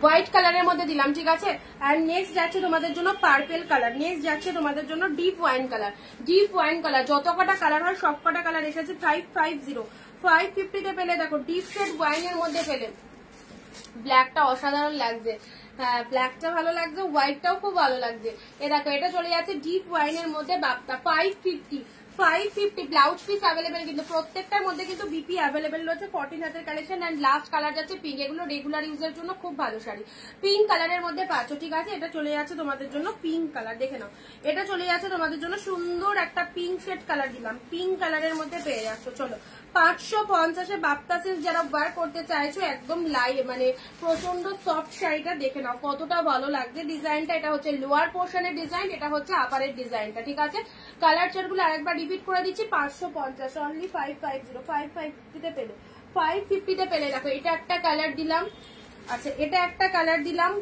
হোয়াইট কালারের মধ্যে দিলাম, ঠিক আছে। আর নেক্সট যাচ্ছে তোমাদের জন্য পার্পেল কালার, নেক্সট যাচ্ছে তোমাদের জন্য ডিপ ওয়াইন কালার, যত কটা কালার হয় সব কটা কালার এসেছে। 550 তে পেলে, দেখো ডিপ শেড ওয়াইনের মধ্যে পেলে। ব্ল্যাকটা অসাধারণ লাগছে, হ্যাঁ ব্ল্যাকটা ভালো লাগছে, হোয়াইটটাও খুব ভালো লাগছে। এ দেখো এটা চলে যাচ্ছে ডিপ ওয়াইনের মধ্যে বাপ্তা, 550 ব্লাউজ পিস অ্যাভেলেবেল, কিন্তু প্রত্যেকটার মধ্যে কিন্তু বিপি অ্যাভেলেবেল রয়েছে। 14 হাতের কালেকশন এন্ড লাস্ট কালার যাচ্ছে পিঙ্ক, এগুলো রেগুলার ইউজের জন্য খুব ভালো শাড়ি। পিঙ্ক কালারের মধ্যে পাচ্ছ, ঠিক আছে। এটা চলে যাচ্ছে তোমাদের জন্য পিঙ্ক কালার, দেখে নাও, এটা চলে যাচ্ছে তোমাদের জন্য সুন্দর একটা পিঙ্ক শেড কালার দিলাম, পিঙ্ক কালারের মধ্যে পেয়ে যাচ্ছ। চলো 550 বাপ্তা সিল্ক যারা ওয়্যার করতে চাইছো, একদম মানে প্রচন্ড সফট শাড়িটা দেখে নাও কতটা ভালো লাগছে। ডিজাইনটা এটা হচ্ছে লোয়ার পোর্শনের ডিজাইন, এটা হচ্ছে আপারের ডিজাইনটা, ঠিক আছে। কালার চার্টগুলো আরেকবার রিপিট করে দিচ্ছি, 550 অনলি 550 তে পেলে, 550 তে পেলে। দেখো এটা একটা কালার দিলাম, আচ্ছা এটা একটা কালার দিলাম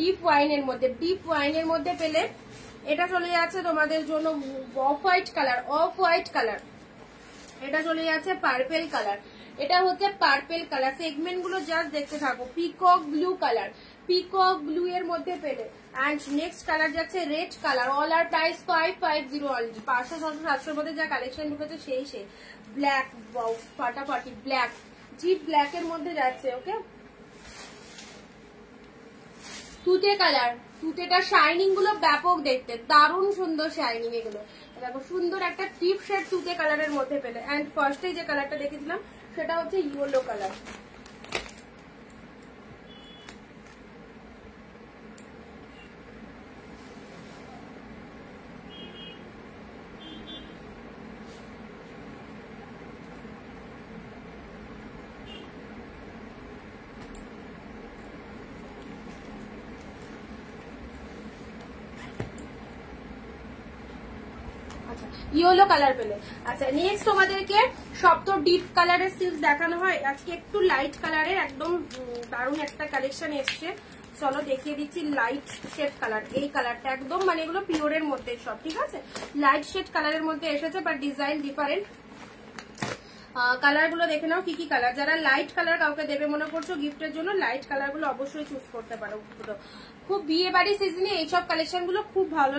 ডিপ ওয়াইনের মধ্যে পেলে। এটা চলে যাচ্ছে তোমাদের জন্য অফ হোয়াইট কালার, এটা চলে যাচ্ছে পার্পেল কালার, এটা হচ্ছে পার্পেল কালার। সেগমেন্ট গুলো জাস্ট দেখতে থাকো, পিকক ব্লু এর মধ্যে পেলে। এন্ড নেক্সট কালার যাচ্ছে রেড কালার, অল আর প্রাইস 550 অনলি। 500, 600, 700 মধ্যে যা কালেকশন ঢুকেছে সেই ব্ল্যাক, ফাটাফাটি ব্ল্যাক, জিপ ব্ল্যাক এর মধ্যে যাচ্ছে। ওকে, তুতে কালার, তুতেটা শাইনিং গুলো ব্যাপক দেখতে, দারুণ সুন্দর শাইনিং এগুলো। দেখো সুন্দর একটা ডিপ শেড তুতে কালারের মধ্যে পেলে। এন্ড ফার্স্টে যে কালারটা দেখেছিলাম সেটা হচ্ছে ইয়েলো কালার। ইয়েলো কালার পেলে। আচ্ছা নেক্সট তোমাদেরকে সব তো ডিপ কালারের সিল্ক দেখানো হয়, আজকে একটু লাইট কালারের একদম দারুণ একটা কালেকশন এসছে। চলো দেখিয়ে দিচ্ছি লাইট শেড কালার, এই কালারটা একদম মানে এগুলো পিওরের মধ্যে সব, ঠিক আছে। লাইট শেড কালারের মধ্যে এসেছে, বাট ডিজাইন ডিফারেন্ট। কালার গুলো দেখে নাও কি কি কালার। যারা লাইট কালার কাউকে দেবে মনে করছো গিফটের জন্য, লাইট কালার গুলো অবশ্যই চুজ করতে পারো। খুব বিয়ে বাড়ি সিজনে এইসব কালেকশন গুলো খুব ভালো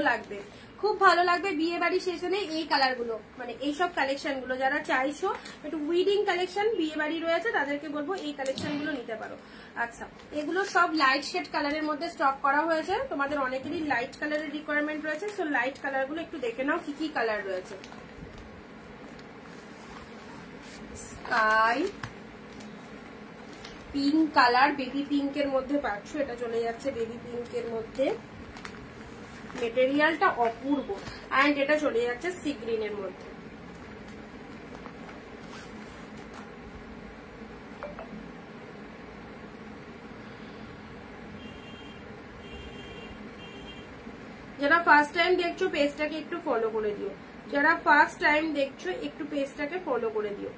লাগবে, বিয়ে বাড়ি সিজনে এই কালার গুলো, মানে এইসব কালেকশন গুলো যারা চাইছো একটু উইডিং কালেকশন, বিয়ে বাড়ি রয়েছে তাদেরকে বলবো এই কালেকশন গুলো নিতে পারো। আচ্ছা এগুলো সব লাইট শেড কালারের মধ্যে স্টক করা হয়েছে, তোমাদের অনেকেরই লাইট কালারের রিকোয়ারমেন্ট রয়েছে। সো লাইট কালার গুলো একটু দেখে নাও কি কি কালার রয়েছে। স্কাই পিঙ্ক কালার, বেবি পিঙ্কের মধ্যে পাচ্ছ, এটা চলে যাচ্ছে বেবি পিঙ্কের মধ্যে। মেটেরিয়ালটা অপূর্ব। অ্যান্ড এটা চলে যাচ্ছে সি গ্রিনের মধ্যে। যারা ফার্স্ট টাইম দেখছো পেজটাকে একটু ফলো করে দিও, যারা ফার্স্ট টাইম দেখছো একটু পেজটাকে ফলো করে দিও।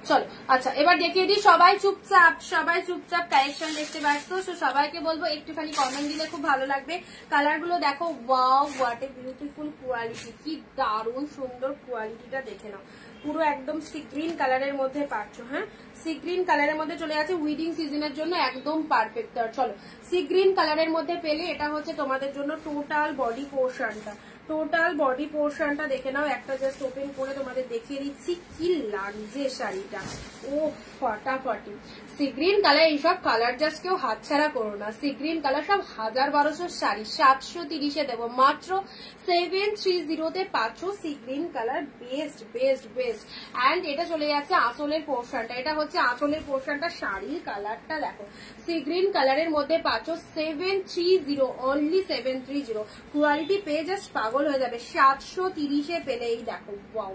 চলো আচ্ছা এবার দেখিয়ে দিই। সবাই চুপচাপ কালেকশন দেখতে ব্যস্ত। সো সবাইকে বলবো একটুখানি কমেন্ট দিলে খুব ভালো লাগবে। কালার গুলো দেখো, wow what a beautiful quality, কি দারুণ সুন্দর কোয়ালিটিটা দেখে নাও। পুরো একদম সি গ্রিন কালারের মধ্যে পাচ্ছ। হ্যাঁ, সি গ্রিন কালারের মধ্যে চলে যাচ্ছে, উইডিং সিজনের জন্য একদম পারফেক্ট। চলো সি গ্রিন কালারের মধ্যে পেলে এটা হচ্ছে তোমাদের জন্য টোটাল বডি পোর্শনটা। টোটাল বডি পোর্শনটা দেখে নাও। একটা জাস্ট ওপেন করে তোমাদের দেখিয়ে দিচ্ছি কি লাগছে শাড়িটা। ও ফাটাফাটি সি গ্রিন কালার। এইসব কালার জাস্ট কেউ হাতছাড়া করো না। সি গ্রিন কালার সব 1200 শাড়ি 730-এ দেবো মাত্র 730-তে পাচ্ছ sea green colour. Best best best. And এটা চলে যাচ্ছে আঁচলের পোর্শনটা। এটা হচ্ছে আঁচলের পোর্শনটা। শাড়ির কালারটা দেখো, সি গ্রিন কালারের মধ্যে পাচ্ছ 730, অনলি 730। কোয়ালিটি পেয়ে জাস্ট পাগল হয়ে যাবে। 730-এ পেলে এই দেখো, ওয়াও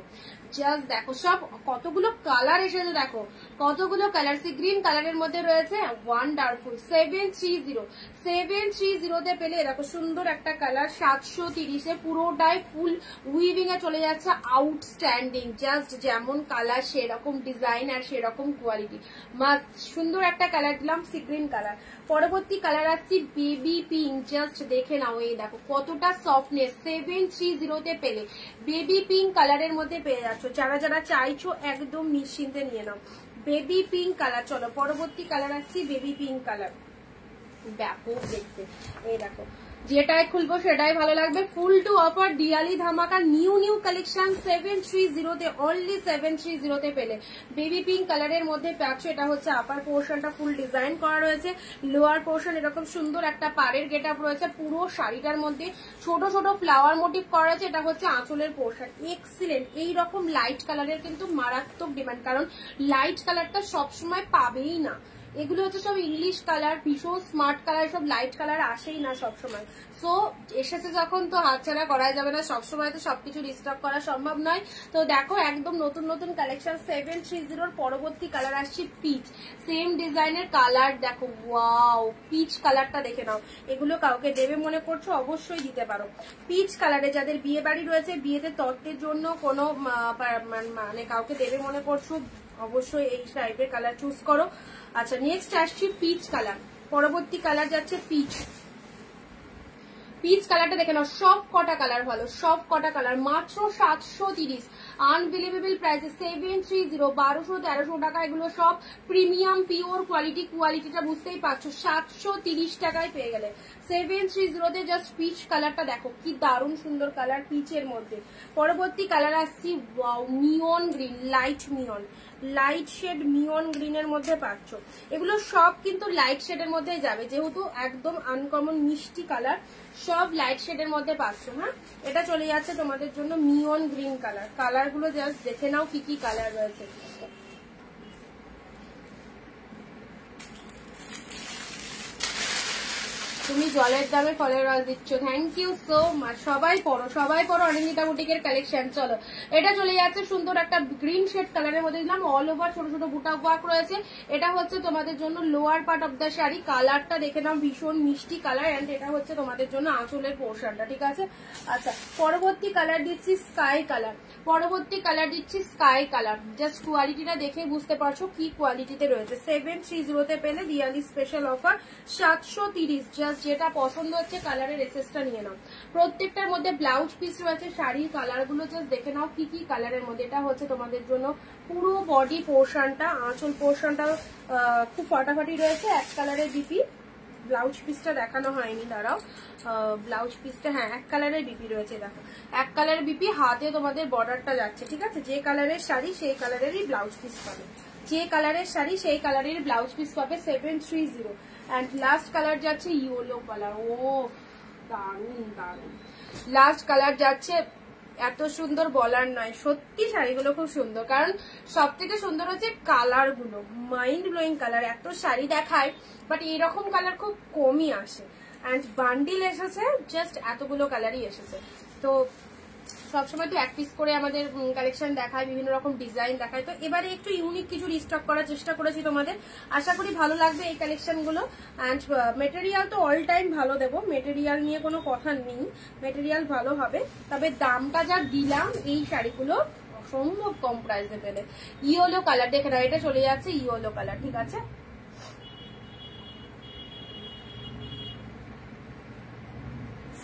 জাস্ট দেখো সব কতগুলো কালার এসেছে, দেখো কতগুলো কালার। সি গ্রিন কালারের মধ্যে রয়েছে ওয়ান্ডারফুল 730-তে পেলে দেখো সুন্দর একটা কালার। 730-এ পুরোটাই ফুল উইভিং এ চলে যাচ্ছে, আউটস্ট্যান্ডিং। জাস্ট যেমন কালার সেরকম ডিজাইন আর সেরকম কোয়ালিটি। মাস্ট সুন্দর একটা কালার দিলাম, সি গ্রিন কালার। পরবর্তী কালার আসছি বেবি পিঙ্ক। জাস্ট দেখে নাও, এই দেখো কতটা সফটনেস। 730-তে পেলে বেবি পিঙ্ক কালারের মধ্যে পেয়ে যাচ্ছ। যারা যারা চাইছো একদম নিশ্চিন্তে নিয়ে নাও বেবি পিঙ্ক কালার। চলো পরবর্তী কালার আসছি বেবি পিঙ্ক কালার। ব্যাপক দেখতে, এই দেখো যেটাই খুলবো সেটাই ভালো লাগবে। ফুল টু অফার দিওয়ালি ধামাকা নিউ কালেকশন 730-তে, অনলি 730-তে পেলে বেবি পিঙ্ক কালারের মধ্যে পাচ্ছ। এটা হচ্ছে আপার পোর্শনটা ফুল ডিজাইন করা রয়েছে, লোয়ার পোর্শন এরকম সুন্দর একটা পাড়ের গেট আপ রয়েছে। পুরো শাড়িটার মধ্যে ছোট ছোট ফ্লাওয়ার মোটিভ করা আছে। এটা হচ্ছে আঁচলের পোর্শন। এক্সিলেন্ট। এইরকম লাইট কালারের কিন্তু মারাত্মক ডিমান্ড, কারণ লাইট কালারটা সবসময় পাবেই না। এগুলো হচ্ছে সব ইংলিশ কালার, ভীষণ স্মার্ট কালার, সব লাইট কালার আসেই না সবসময়। সো এসেছে যখন তো হাতছাড়া করাই যাবে না, সবসময় তো সবকিছু রিস্টক করা সম্ভব নয়। তো দেখো একদম নতুন কালেকশন 730-র পরবর্তী কালার আসছে পিচ। সেম ডিজাইনের কালার দেখো, ওয়াও পিচ কালারটা দেখে নাও। এগুলো কাউকে দেবে মনে করছো অবশ্যই দিতে পারো। পিচ কালারে যাদের বিয়ে বাড়ি রয়েছে, বিয়েতে তত্ত্বের জন্য কোনো মানে কাউকে দেবে মনে করছো, অবশ্যই এই টাইপের কালার চুজ করো। আচ্ছা নেক্সট আসছি পিচ কালার। পরবর্তী কালার যাচ্ছে পিচ। পিচ কালারটা দেখে নাও, সব কটা কালার ভালো, সব কটা কালার মাত্র 730। আনবিলিভেবল প্রাইসে 730, 1200-1300 টাকা। এগুলো সব প্রিমিয়াম পিওর কোয়ালিটি। কোয়ালিটিটা বুঝতেই পারছো, 730 টাকায় পেয়ে গেলে 730-তে। জাস্ট পিচ কালারটা দেখো কি দারুণ সুন্দর কালার পিচের মধ্যে। পরবর্তী কালার আসছি নিয়ন গ্রিন, লাইট শেড নিয়ন গ্রিনের মধ্যে পাচ্ছ। এগুলো সব কিন্তু লাইট শেডের মধ্যে যাবে, যেহেতু একদম আনকমন মিষ্টি কালার, সব লাইট শেডের মধ্যে পাচ্ছ। হ্যাঁ, এটা চলে যাচ্ছে তোমাদের জন্য নিয়ন গ্রিন কালার। কালার গুলো জাস্ট দেখে নাও কি কি কালার রয়েছে। তুমি জলের দামে ফলের রস দিচ্ছ, থ্যাংক ইউ সো মাচ। সবাই পড়ো অনিন্দিতা বুটিকের কালেকশন। চলো এটা চলে যাচ্ছে সুন্দর একটা গ্রিন শেড কালারের মধ্যে দিলাম, অল ওভার ছোট ছোট বুটা ওয়ার্ক রয়েছে। এটা হচ্ছে তোমাদের জন্য lower part of the sari. কালারটা দেখে নাও, ভীষণ মিষ্টি কালার। এন্ড এটা হচ্ছে তোমাদের জন্য আঁচলের পোর্শনটা, ঠিক আছে। আচ্ছা পরবর্তী কালার দিচ্ছি স্কাই কালার। জাস্ট কোয়ালিটিটা দেখে বুঝতে পারছো কি কোয়ালিটিতে রয়েছে। 730-তে পেলে দিওয়ালি স্পেশাল অফার 730। জাস্ট যেটা পছন্দ হচ্ছে কালারের এসেসটা নিয়ে নাও। প্রত্যেকটার মধ্যে ব্লাউজ পিস রয়েছে। শাড়ির কালার গুলো জাস্ট দেখে নাও কি কি কালারের মধ্যে। এটা হচ্ছে তোমাদের জন্য পুরো বডি পোর্শনটা, আঁচল পোর্শনটা খুব ফাটাফাটি রয়েছে। এক কালারের বিপি, ব্লাউজ পিসটা দেখানো হয়নি, দাঁড়াও। ব্লাউজ পিসটা হ্যাঁ এক কালারের বিপি রয়েছে, দেখো এক কালারের বিপি, হাতে তোমাদের বর্ডারটা যাচ্ছে, ঠিক আছে। যে কালারের শাড়ি সেই কালারেরই ব্লাউজ পিস পাবে, 730। অ্যান্ড লাস্ট কালার যাচ্ছে ইয়েলো কালার। ও দারুন। লাস্ট কালার যাচ্ছে এত সুন্দর বলার নয়, সত্যি শাড়িগুলো খুব সুন্দর। কারণ সব থেকে সুন্দর হচ্ছে কালার গুলো, মাইন্ড ব্লোয়িং কালার। এত শাড়ি দেখায় বাট এইরকম কালার খুব কমই আসে। অ্যান্ড বান্ডিল এসেছে, জাস্ট এতগুলো কালারই এসেছে। তো সবসময় তো এক পিস করে আমাদের কালেকশন দেখায়, বিভিন্ন রকম ডিজাইন দেখায়। তো এবারে একটু ইউনিক কিছু রিস্টক করার চেষ্টা করেছি তোমাদের, আশা করি ভালো লাগবে এই কালেকশন গুলো। অ্যান্ড মেটেরিয়াল তো অল টাইম ভালো দেবো, মেটেরিয়াল নিয়ে কোনো কথা নেই, মেটেরিয়াল ভালো হবে। তবে দামটা যা দিলাম এই শাড়িগুলো অসম্ভব কম প্রাইসে পেলে। ইয়েলো কালার দেখে নাও, এটা চলে যাচ্ছে ইয়েলো কালার, ঠিক আছে।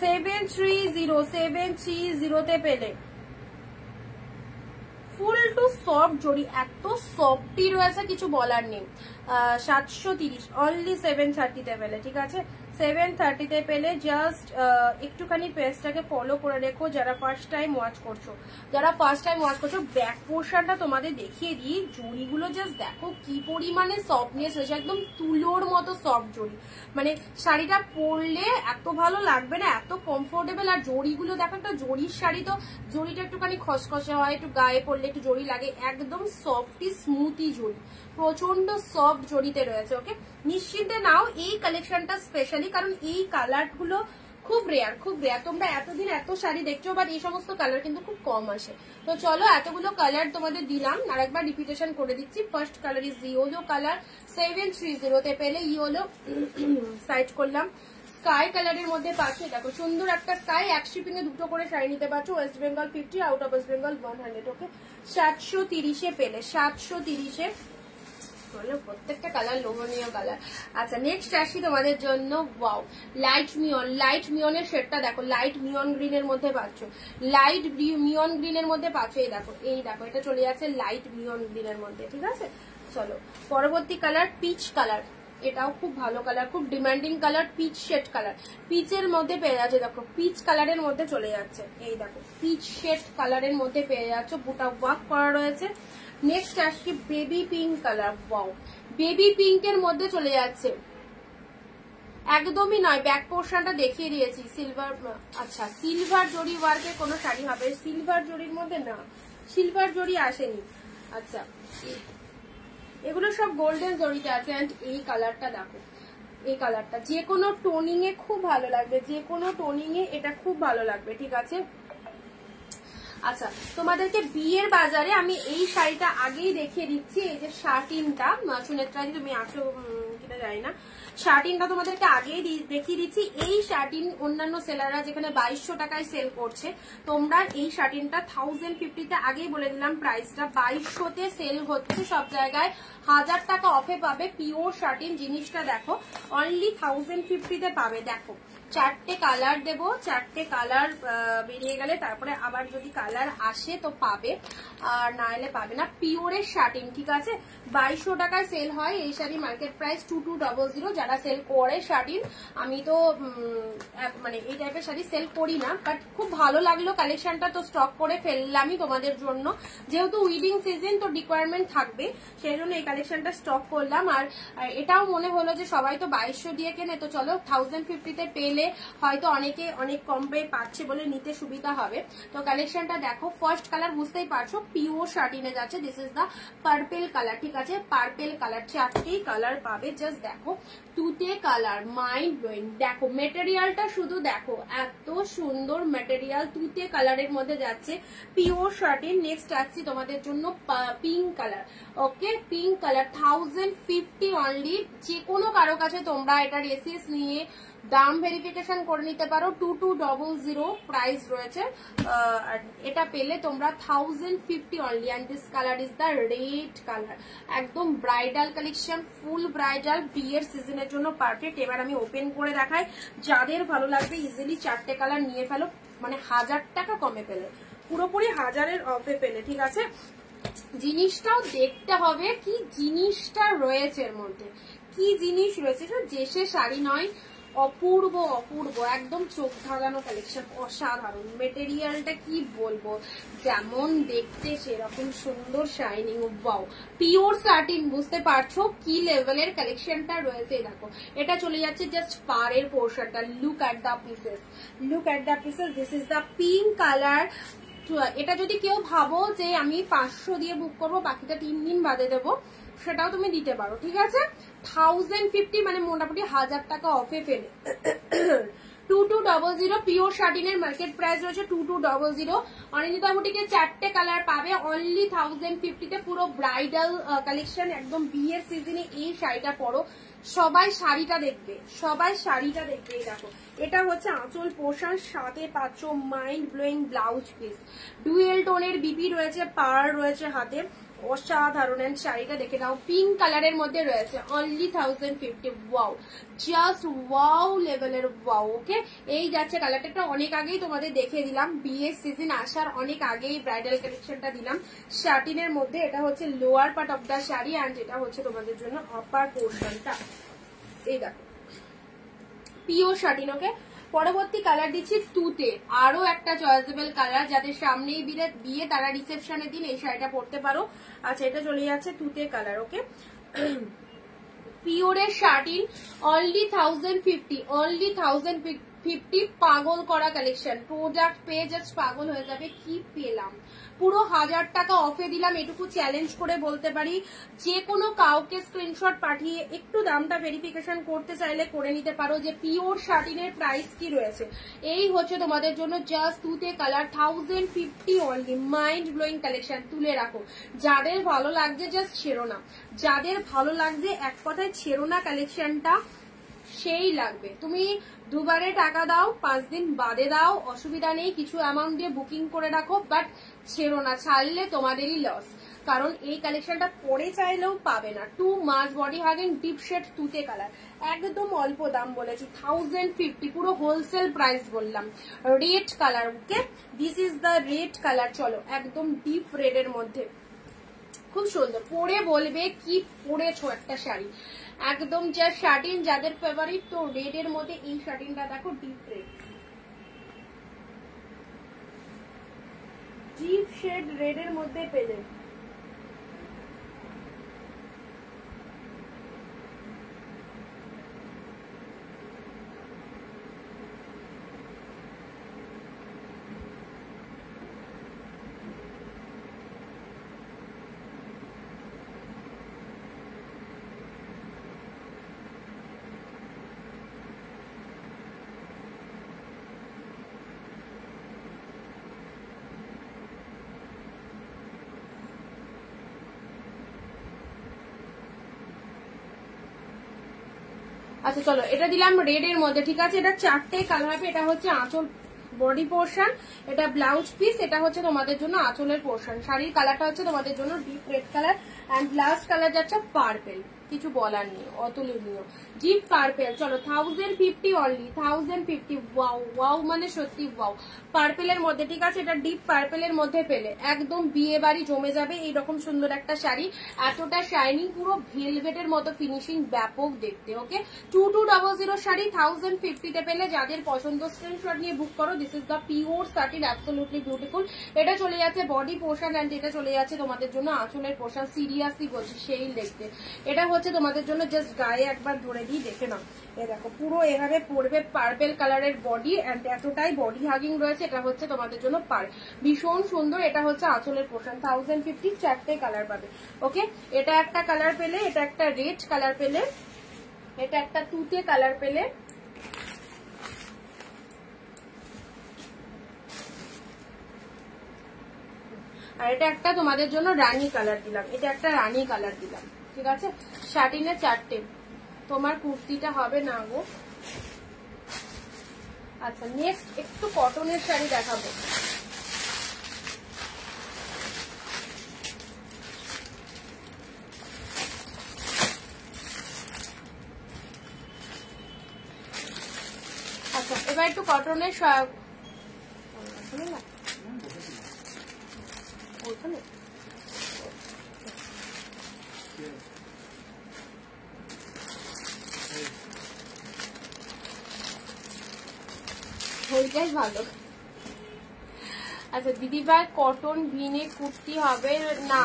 730 তে পেলে ফুল টু সফট জড়ি, এত সফটি রয়েছে কিছু বলার নেই। 730 অনলি 730 তে পেলে, ঠিক আছে। 730 তে পেলে। জাস্ট একটুখানি পেজটাকে ফলো করে রেখো যারা ফার্স্ট টাইম ওয়াচ করছো, ব্যাক পোর্শনটা তোমাদের দেখিয়ে দিই। জড়িগুলো জাস্ট দেখো কি পরিমাণে সফটনেস হয়েছে, একদম তুলোর মতো সফট জড়ি। মানে শাড়িটা পরলে এত ভালো লাগবে না, এত কমফোর্টেবল। আর জড়িগুলো দেখো, একটা জড়ির শাড়ি তো জড়িটা একটুখানি খসখসে হয়, একটু গায়ে পড়লে একটু জড়ি লাগে, একদম সফটি স্মুথি জড়ি, প্রচন্ড সফট জড়িতে রয়েছে। ওকে, নিশ্চিন্তে নাও এই কালেকশনটা স্পেশালি, কারণ এই কালার গুলো খুব রেয়ার, খুব রেয়ার। তোমরা এতদিন এত শাড়ি দেখছো, বাট এই সমস্ত কালার কিন্তু খুব কম আসে। তো চলো, এতগুলো কালার তোমাদের দিলাম, আরেকবার রিপিটেশন করে দিচ্ছি। First colour is yellow colour, 730 তে পেলে ইয়েলো সাইড করলাম। স্কাই কালারের মধ্যে পাচ্ছ, দেখো সুন্দর একটা স্কাই, এক শিপিং এ দুটো করে শাড়ি নিতে পারছো। West Bengal 50, out of West Bengal 100। ওকে, 730 পেলে, 730। প্রত্যেকটা কালার লোভনীয় কালার। আচ্ছা, নেক্সট আসি তোমাদের জন্য। ওয়াও, লাইট মিয়নের শেডটা দেখো, লাইট মিয়ন গ্রিনের মধ্যে পাচ্ছ, এই দেখো এটা চলে যাচ্ছে লাইট মিয়ন গ্রিনের মধ্যে, ঠিক আছে। চলো পরবর্তী কালার পিচ কালার, এটাও খুব ভালো কালার, খুব demanding colour, peach shade colour. পিচের মধ্যে পেয়ে যাচ্ছে, দেখো পিচ কালারের মধ্যে চলে যাচ্ছে, এই দেখো পিচ শেড কালারের মধ্যে পেয়ে যাচ্ছে, বুটা ওয়ার্ক করা রয়েছে। নেক্সট আসছি baby pink colour. Wow, baby পিঙ্কের মধ্যে চলে যাচ্ছে, একদমই নয়, ব্যাক পোর্শনটা দেখিয়ে দিয়েছি। সিলভার, আচ্ছা সিলভার জরি ওয়ার্কের কোনো শাড়ি হবে, সিলভার জরির মধ্যে না, সিলভার জরি আসেনি। আচ্ছা, এগুলো সব গোল্ডেন জরিতে আছে। অ্যান্ড এই কালারটা দেখো, এই কালারটা যে কোনো টোনিং এ খুব ভালো লাগবে, যে কোনো টোনিং এ এটা খুব ভালো লাগবে, ঠিক আছে। আচ্ছা, তোমাদেরকে বিয়ের বাজারে আমি এই শাড়িটা আগেই দেখিয়ে দিচ্ছি। এই যে শার্টিনটা, সুনেত্রা তুমি আছো কিনা জানি না, শার্টিনটা তোমাদেরকে আগেই দেখিয়ে দিচ্ছি। এই শার্টিন অন্যান্য সেলাররা যেখানে 2200 টাকায় সেল করছে, তোমরা এই শার্টিনটা 1050 তে আগেই বলে দিলাম প্রাইসটা, 2200 তে সেল হচ্ছে সব জায়গায়, 1000 টাকা অফে পাবে। পিওর শার্টিন জিনিসটা দেখো, অনলি 1050 তে পাবে। দেখো চারটে কালার দেবো, চারটে কালার বেরিয়ে গেলে তারপরে আবার যদি কালার আসে তো পাবে, আর না এলে পাবে না। পিওরের শার্টিন, ঠিক আছে। 2200 টাকায় সেল হয় এই শাড়ি, মার্কেট প্রাইস 2200। যারা সেল করে শার্টিন, আমি তো মানে এই টাইপের শাড়ি সেল করি না, বাট খুব ভালো লাগলো কালেকশনটা, তো স্টক করে ফেললামই তোমাদের জন্য। যেহেতু উইডিং সিজন, তো রিকোয়ারমেন্ট থাকবে, সেই জন্য এই কালেকশনটা স্টক করলাম। আর এটাও মনে হলো যে সবাই তো 2200 দিয়ে কেনে, তো চলো 1050 তে পেলে হয়তো অনেকে অনেক কম পেয়ে পাচ্ছে বলে নিতে সুবিধা হবে। তো কালেকশনটা দেখো, ফার্স্ট কালার বুঝতেই পারছো পিওর শার্টিনে যাচ্ছে, this is the purple colour, ঠিক আছে। পার্পেল কালার, চারটেই কালার পাবে। জাস্ট দেখো তুতে কালার, মাইন্ড ব্লোয়িং। দেখো মেটেরিয়ালটা শুধু দেখো, এত সুন্দর মেটেরিয়াল, তুতে কালারের মধ্যে যাচ্ছে, পিওর শার্টিন। নেক্সট আসছি তোমাদের জন্য পিঙ্ক কালার। ওকে, পিঙ্ক কালার 1050 অনলি। যে কোনো কারো কাছে তোমরা এটা রেসিস নিয়ে দাম ভেরিফিকেশন করে নিতে পারো। 2200 প্রাইস রয়েছে। এটা পেলে তোমরা 1050 only. And this colour is the red colour, একদম ব্রাইডাল কালেকশন, ফুল ব্রাইডাল, বিয়ের সিজনের জন্য পারফেক্ট। এবার আমি ওপেন করে দেখাই, যাদের ভালো লাগবে ইজিলি চারটে কালার নিয়ে ফেলো, মানে 1000 টাকা কমে পেলে, পুরোপুরি 1000-এর অফে পেলে, ঠিক আছে। জিনিসটাও দেখতে হবে কি জিনিসটা রয়েছে এর মধ্যে, কি জিনিস রয়েছে। যে সে শাড়ি নয়, অপূর্ব অপূর্ব, একদম চোখ ধাঁধানো কালেকশন, অসাধারণ। মেটেরিয়ালটা কি বলবো, যেমন দেখতে সেরকম সুন্দর, শাইনিং। ওয়াও, পিওর সাটিন, বুঝতে পারছো কি লেভেলের কালেকশনটা রয়েছে। দেখো এটা চলে যাচ্ছে জাস্ট পারের পোর্শনটা। Look at the pieces, look at the pieces. This is the pink colour, এটা যদি কেউ ভাবো যে আমি 500 দিয়ে বুক করবো, বাকিটা 3 দিন বাদে দেবো, সেটাও তুমি দিতে পারো, ঠিক আছে। 1050 মানে মোটামুটি 1000 টাকা অফে ফেলে 2200 পিওর শাটিনের মার্কেট প্রাইস রয়েছে 2200। অনিন্দিতা বুটিকে 4টে কালার পাবে অনলি 1050 তে। পুরো ব্রাইডাল কালেকশন, একদম বিয়ের সিজনে এই শাড়িটা পরো, সবাই শাড়িটা দেখবে, সবাই শাড়িটা দেখবে। এই দেখো, এটা হচ্ছে আঁচল পোর্শন, সাথে পাচ্ছ mind blowing blouse piece, dual টোনের বিপি রয়েছে, পার রয়েছে হাতে, অসাধারণ। শাড়িটা দেখে নাও, পিঙ্ক কালারের মধ্যে রয়েছে অনলি 1050। ওয়াও, জাস্ট ওয়াও লেভেলের ওয়াও। ওকে, এই যাচ্ছে কালারটা, অনেক আগেই তোমাদের দেখিয়ে দিলাম, বিয়ের সিজন আসার অনেক আগেই ব্রাইডাল কালেকশনটা দিলাম শাটিনের মধ্যে। এটা হচ্ছে lower part of the sari, and এটা হচ্ছে তোমাদের জন্য আপার পোর্শনটা। এই দেখো পিওর শাটিন। ওকে, পরবর্তী কালার দিচ্ছি তুতে, আরো একটা চয়েসেবল কালার, যাদের সামনেই বিয়ে তারা রিসেপশনের দিন এই শাড়িটা পরতে পারো। আচ্ছা, এটা চলে যাচ্ছে তুতে কালার। ওকে, পিওরের শাটিন অনলি 1050, অনলি 1050। পাগল করা কালেকশন, প্রোডাক্ট পেয়ে জাস্ট পাগল হয়ে যাবে। কি পেলাম, পুরো 1000 টাকা অফে দিলাম, এটুকু চ্যালেঞ্জ করে বলতে পারি। যে কোনো কাউকে স্ক্রিনশট পাঠিয়ে একটু দামটা ভেরিফিকেশন করতে চাইলে করে নিতে পারো যে পিওর শাটিনের প্রাইস কি রয়েছে। এই হচ্ছে তোমাদের জন্য জাস্ট তুতে colour 1050 only, mind blowing collection. তুলে রাখো, যাদের ভালো লাগছে জাস্ট ছেড়ো না, যাদের ভালো লাগছে এক কথায় ছেড়ো না কালেকশনটা, সেই লাগবে। তুমি দুবারে টাকা দাও, 5 দিন বাদে দাও, অসুবিধা নেই, কিছু অ্যামাউন্ট দিয়ে বুকিং করে রাখো, বাট ছেড়ো না, ছাড়লে তোমাদেরই লস। কারণ এই কালেকশনটা পরে চাইলেও পাবে না। 2 মাস বডি হাগিং ডিপ শেড তুতে কালার, একদম অল্প দাম বলেছি 1050, পুরো হোলসেল প্রাইস বললাম। Red colour, okay, this is the red colour. চলো, একদম ডিপ রেড এর মধ্যে, খুব সুন্দর, পরে বলবে কি পরেছো একটা শাড়ি, একদম যা শাটিন যাদের ফেভারিট। তো রেড এর মধ্যে এই শাটিনটা দেখো, deep red, deep shade red এর মধ্যে পেলে। আচ্ছা চলো, এটা দিলাম রেড এর মধ্যে, ঠিক আছে। এটা 4টে কালার হবে। এটা হচ্ছে আঁচল বডি পোর্শন, এটা ব্লাউজ পিস, এটা হচ্ছে তোমাদের জন্য আঁচলের পোর্শন। শাড়ির কালারটা হচ্ছে তোমাদের জন্য deep red colour, and last colour যাচ্ছে পার্পেল, কিছু বলার নেই, অতুলনীয় ডিপ পার্পেল। চলো 1050 অনলি, 1050। ওয়াও ওয়াও মানে সত্যি ওয়াও, পার্পেলের মধ্যে, ঠিক আছে। এটা ডিপ পার্পেলের মধ্যে পেলে একদম বিয়ে বাড়ি জমে যাবে এইরকম সুন্দর একটা শাড়ি, এতটা শাইনিং, পুরো ভেলভেটের মতো ফিনিশিং, ব্যাপক দেখতে। ওকে, 2200 শাড়ি 1050 তে পেলে, যাদের পছন্দ স্ক্রিনশট নিয়ে বুক করো। This is the pure satin, absolutely beautiful. এটা চলে যাচ্ছে বডি পোর্শন, অ্যান্ড এটা চলে যাচ্ছে তোমাদের জন্য আঁচলের পোর্শন। সিরিয়াসলি বলছি, সেই দেখতে। এটা হচ্ছে তোমাদের জন্য, জাস্ট গায়ে একবার ধরে দিই, দেখে নাও। এ দেখো, পুরো এভাবে পড়বে, পার্পেল কালারের বডি, অ্যান্ড এতটাই বডি হাগিং রয়েছে। এটা হচ্ছে তোমাদের জন্য ভীষণ সুন্দর। এটা হচ্ছে আঁচলের পোর্শন, 1050, 4টে কালার পাবে। ওকে, এটা একটা কালার পেলে, এটা একটা রেড কালার পেলে, এটা একটা তুতে কালার পেলে, আর এটা একটা তোমাদের জন্য রানী কালার দিলাম, এটা একটা রানী কালার দিলাম, ঠিক আছে। শাটিনে 4টে, তোমার কুর্তিটা হবে না গো। আচ্ছা, নেক্সট একটু কটনের শাড়ি দেখাবো। আচ্ছা, এবার একটু কটনের ওইখানে ওইটাই ভালো। আচ্ছা দিদিভাই, কটন ভিনে কুর্তি হবে না?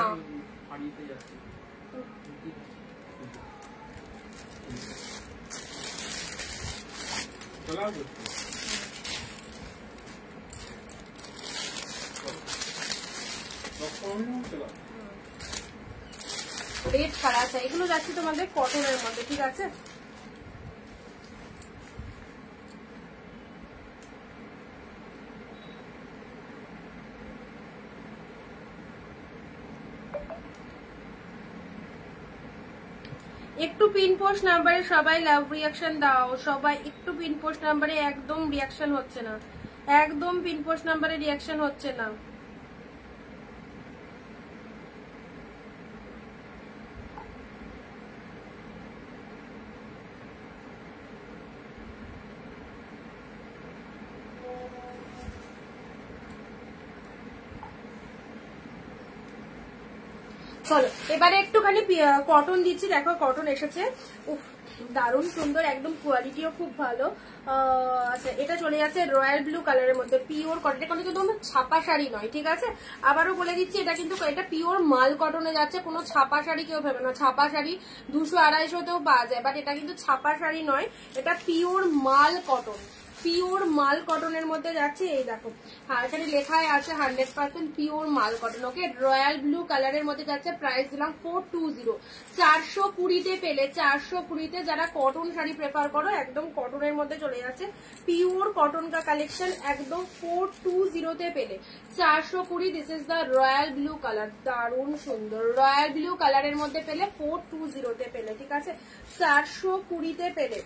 রেড কালার আছে। এগুলো যাচ্ছে তোমাদের কটনের মধ্যে, ঠিক আছে। একটু পিন পোস্ট নাম্বারে সবাই লাভ রিয়াকশন দাও, সবাই একটু পিন পোস্ট নাম্বারে, একদম রিয়াকশন হচ্ছে না, একদম পিন পোস্ট নাম্বারে রিয়াকশন হচ্ছে না। চলো এবারে একটুখানি কটন দিচ্ছি, দেখো কটন এসেছে, উফ দারুণ সুন্দর, একদম কোয়ালিটিও খুব ভালো। আচ্ছা এটা চলে যাচ্ছে রয়্যাল ব্লু কালারের মধ্যে, পিওর কটন, এটা কিন্তু ছাপা শাড়ি নয়, ঠিক আছে। আবারও বলে দিচ্ছি এটা কিন্তু এটা পিওর মাল কটনে যাচ্ছে, কোনো ছাপা শাড়ি কেউ ভেবে না। ছাপা শাড়ি 200-250তেও পাওয়া যায়, বাট এটা কিন্তু ছাপা শাড়ি নয়, এটা পিওর মাল কটন, পিওর মাল কটনের মধ্যে যাচ্ছে। এই দেখো হ্যাঁ এখানে লেখায় আছে 100% পিওর মাল কটন, ওকে। রয়্যাল ব্লু কালারের মধ্যে যাচ্ছে, প্রাইস দিলাম 420, 420-তে পেলে, 420-তে যারা কটন শাড়ি প্রেফার করো একদম কটনের মধ্যে চলে যাচ্ছে, পিওর কটন কা কালেকশন একদম 420-তে পেলে 420। This is the royal blue colour, দারুণ সুন্দর রয়্যাল ব্লু কালারের মধ্যে পেলে 420-তে পেলে, ঠিক আছে, 420-তে পেলে।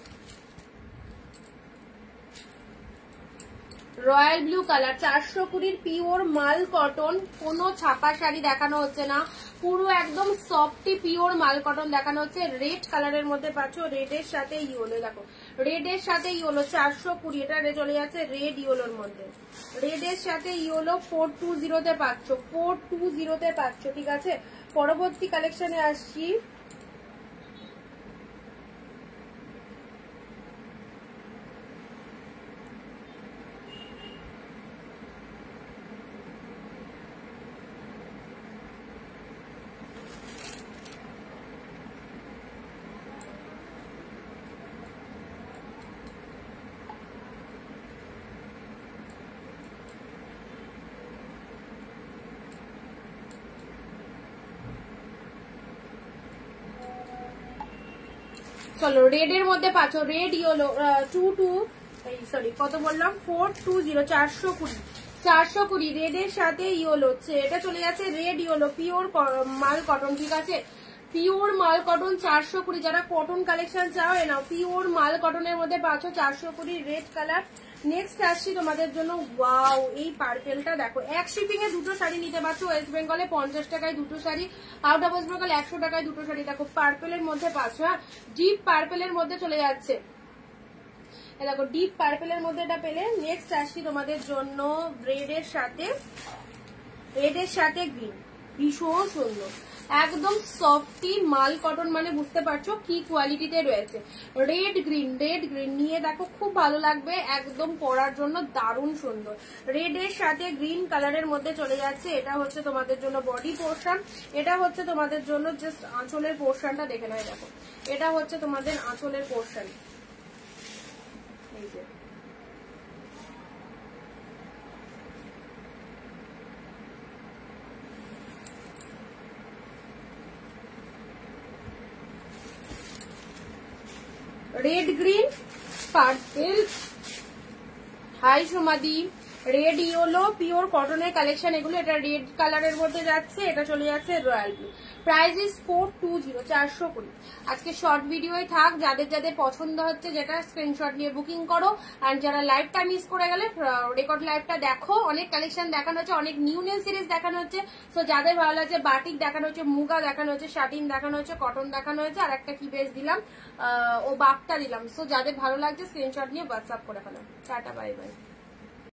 রয়্যাল ব্লু কালার 420 পিওর মাল কটন, কোনো ছাপা শাড়ি দেখানো হচ্ছে না, পুরো একদম সফটি পিওর মাল কটন দেখানো হচ্ছে। রেড কালারের মধ্যে পাচ্ছ, রেডের সাথে ইয়েলো, দেখো রেডের সাথে ইয়েলো 420, এটা চলে যাচ্ছে রেড ইয়েলোর মধ্যে, রেডের সাথে ইয়েলো 420-তে পাচ্ছ, 420-তে পাচ্ছ, ঠিক আছে। পরবর্তী কালেকশনে আসছি, চলো রেড এর মধ্যে পাচ্ছ, রেড ইয়েলো 22 কত বললাম 420, 420 রেড এর সাথে ইয়েলো, এটা চলে যাচ্ছে রেড ইয়েলো পিওর মাল কটন, ঠিক আছে, পিওর মাল কটন 420। যারা কটন কালেকশন চাও নাও, পিওর মাল কটনের মধ্যে পাচ্ছ 420 রেড কালার। নেক্সট আসছি তোমাদের জন্য, ওয়াও এই পার্পেলটা দেখো, এক শিপিং এ দুটো শাড়ি নিতে পারছো। ওয়েস্ট বেঙ্গলে 50 টাকায় দুটো শাড়ি, আউট অফ ওয়েস্ট বেঙ্গল 100 টাকায় দুটো শাড়ি, দেখো পার্পেলের মধ্যে পাচ্ছ, হ্যাঁ ডিপ পার্পেলের মধ্যে চলে যাচ্ছে, দেখো ডিপ পার্পেলের মধ্যে এটা পেলে। নেক্সট আসছি তোমাদের জন্য রেডের সাথে গ্রিন, ভীষণ সুন্দর, একদম সফটি মাল কটন, মানে বুঝতে পারছো কি কোয়ালিটিতে রয়েছে। রেড গ্রিন নিয়ে দেখো খুব ভালো লাগবে, একদম পরার জন্য দারুণ সুন্দর। রেড এর সাথে গ্রিন কালারের মধ্যে চলে যাচ্ছে, এটা হচ্ছে তোমাদের জন্য বডি পোর্শন, এটা হচ্ছে তোমাদের জন্য জাস্ট আঁচলের পোর্শনটা দেখে নেয়, দেখো এটা হচ্ছে তোমাদের আঁচলের পোর্শন, এই যে রেড গ্রিন পার্পেল, হাই সোমাদি, রেড ইয়েলো পিওর কটনের কালেকশন এগুলো, এটা রেড কালারের মধ্যে যাচ্ছে, এটা চলে যাচ্ছে রয়্যাল ব্লু, প্রাইস ইজ 420, 420। আজকে শর্ট ভিডিওই থাক, যাদের যাদের পছন্দ হচ্ছে যেটা স্ক্রিনশট নিয়ে বুকিং করো, আর যারা লাইভটা মিস করে গেলে রেকর্ড লাইভটা দেখো, অনেক কালেকশন দেখানো হচ্ছে, অনেক নিউ সিরিজ দেখানো হচ্ছে। সো যাদের ভালো লাগছে, বাটিক দেখানো হচ্ছে, মুগা দেখানো হচ্ছে, শাটিন দেখানো হচ্ছে, কটন দেখানো হয়েছে, আর একটা কি বেস দিলাম, ও বাপটা দিলাম। সো যাদের ভালো লাগছে স্ক্রিনশট নিয়ে হোয়াটসঅ্যাপ করে ফেলো। Tata bye bye.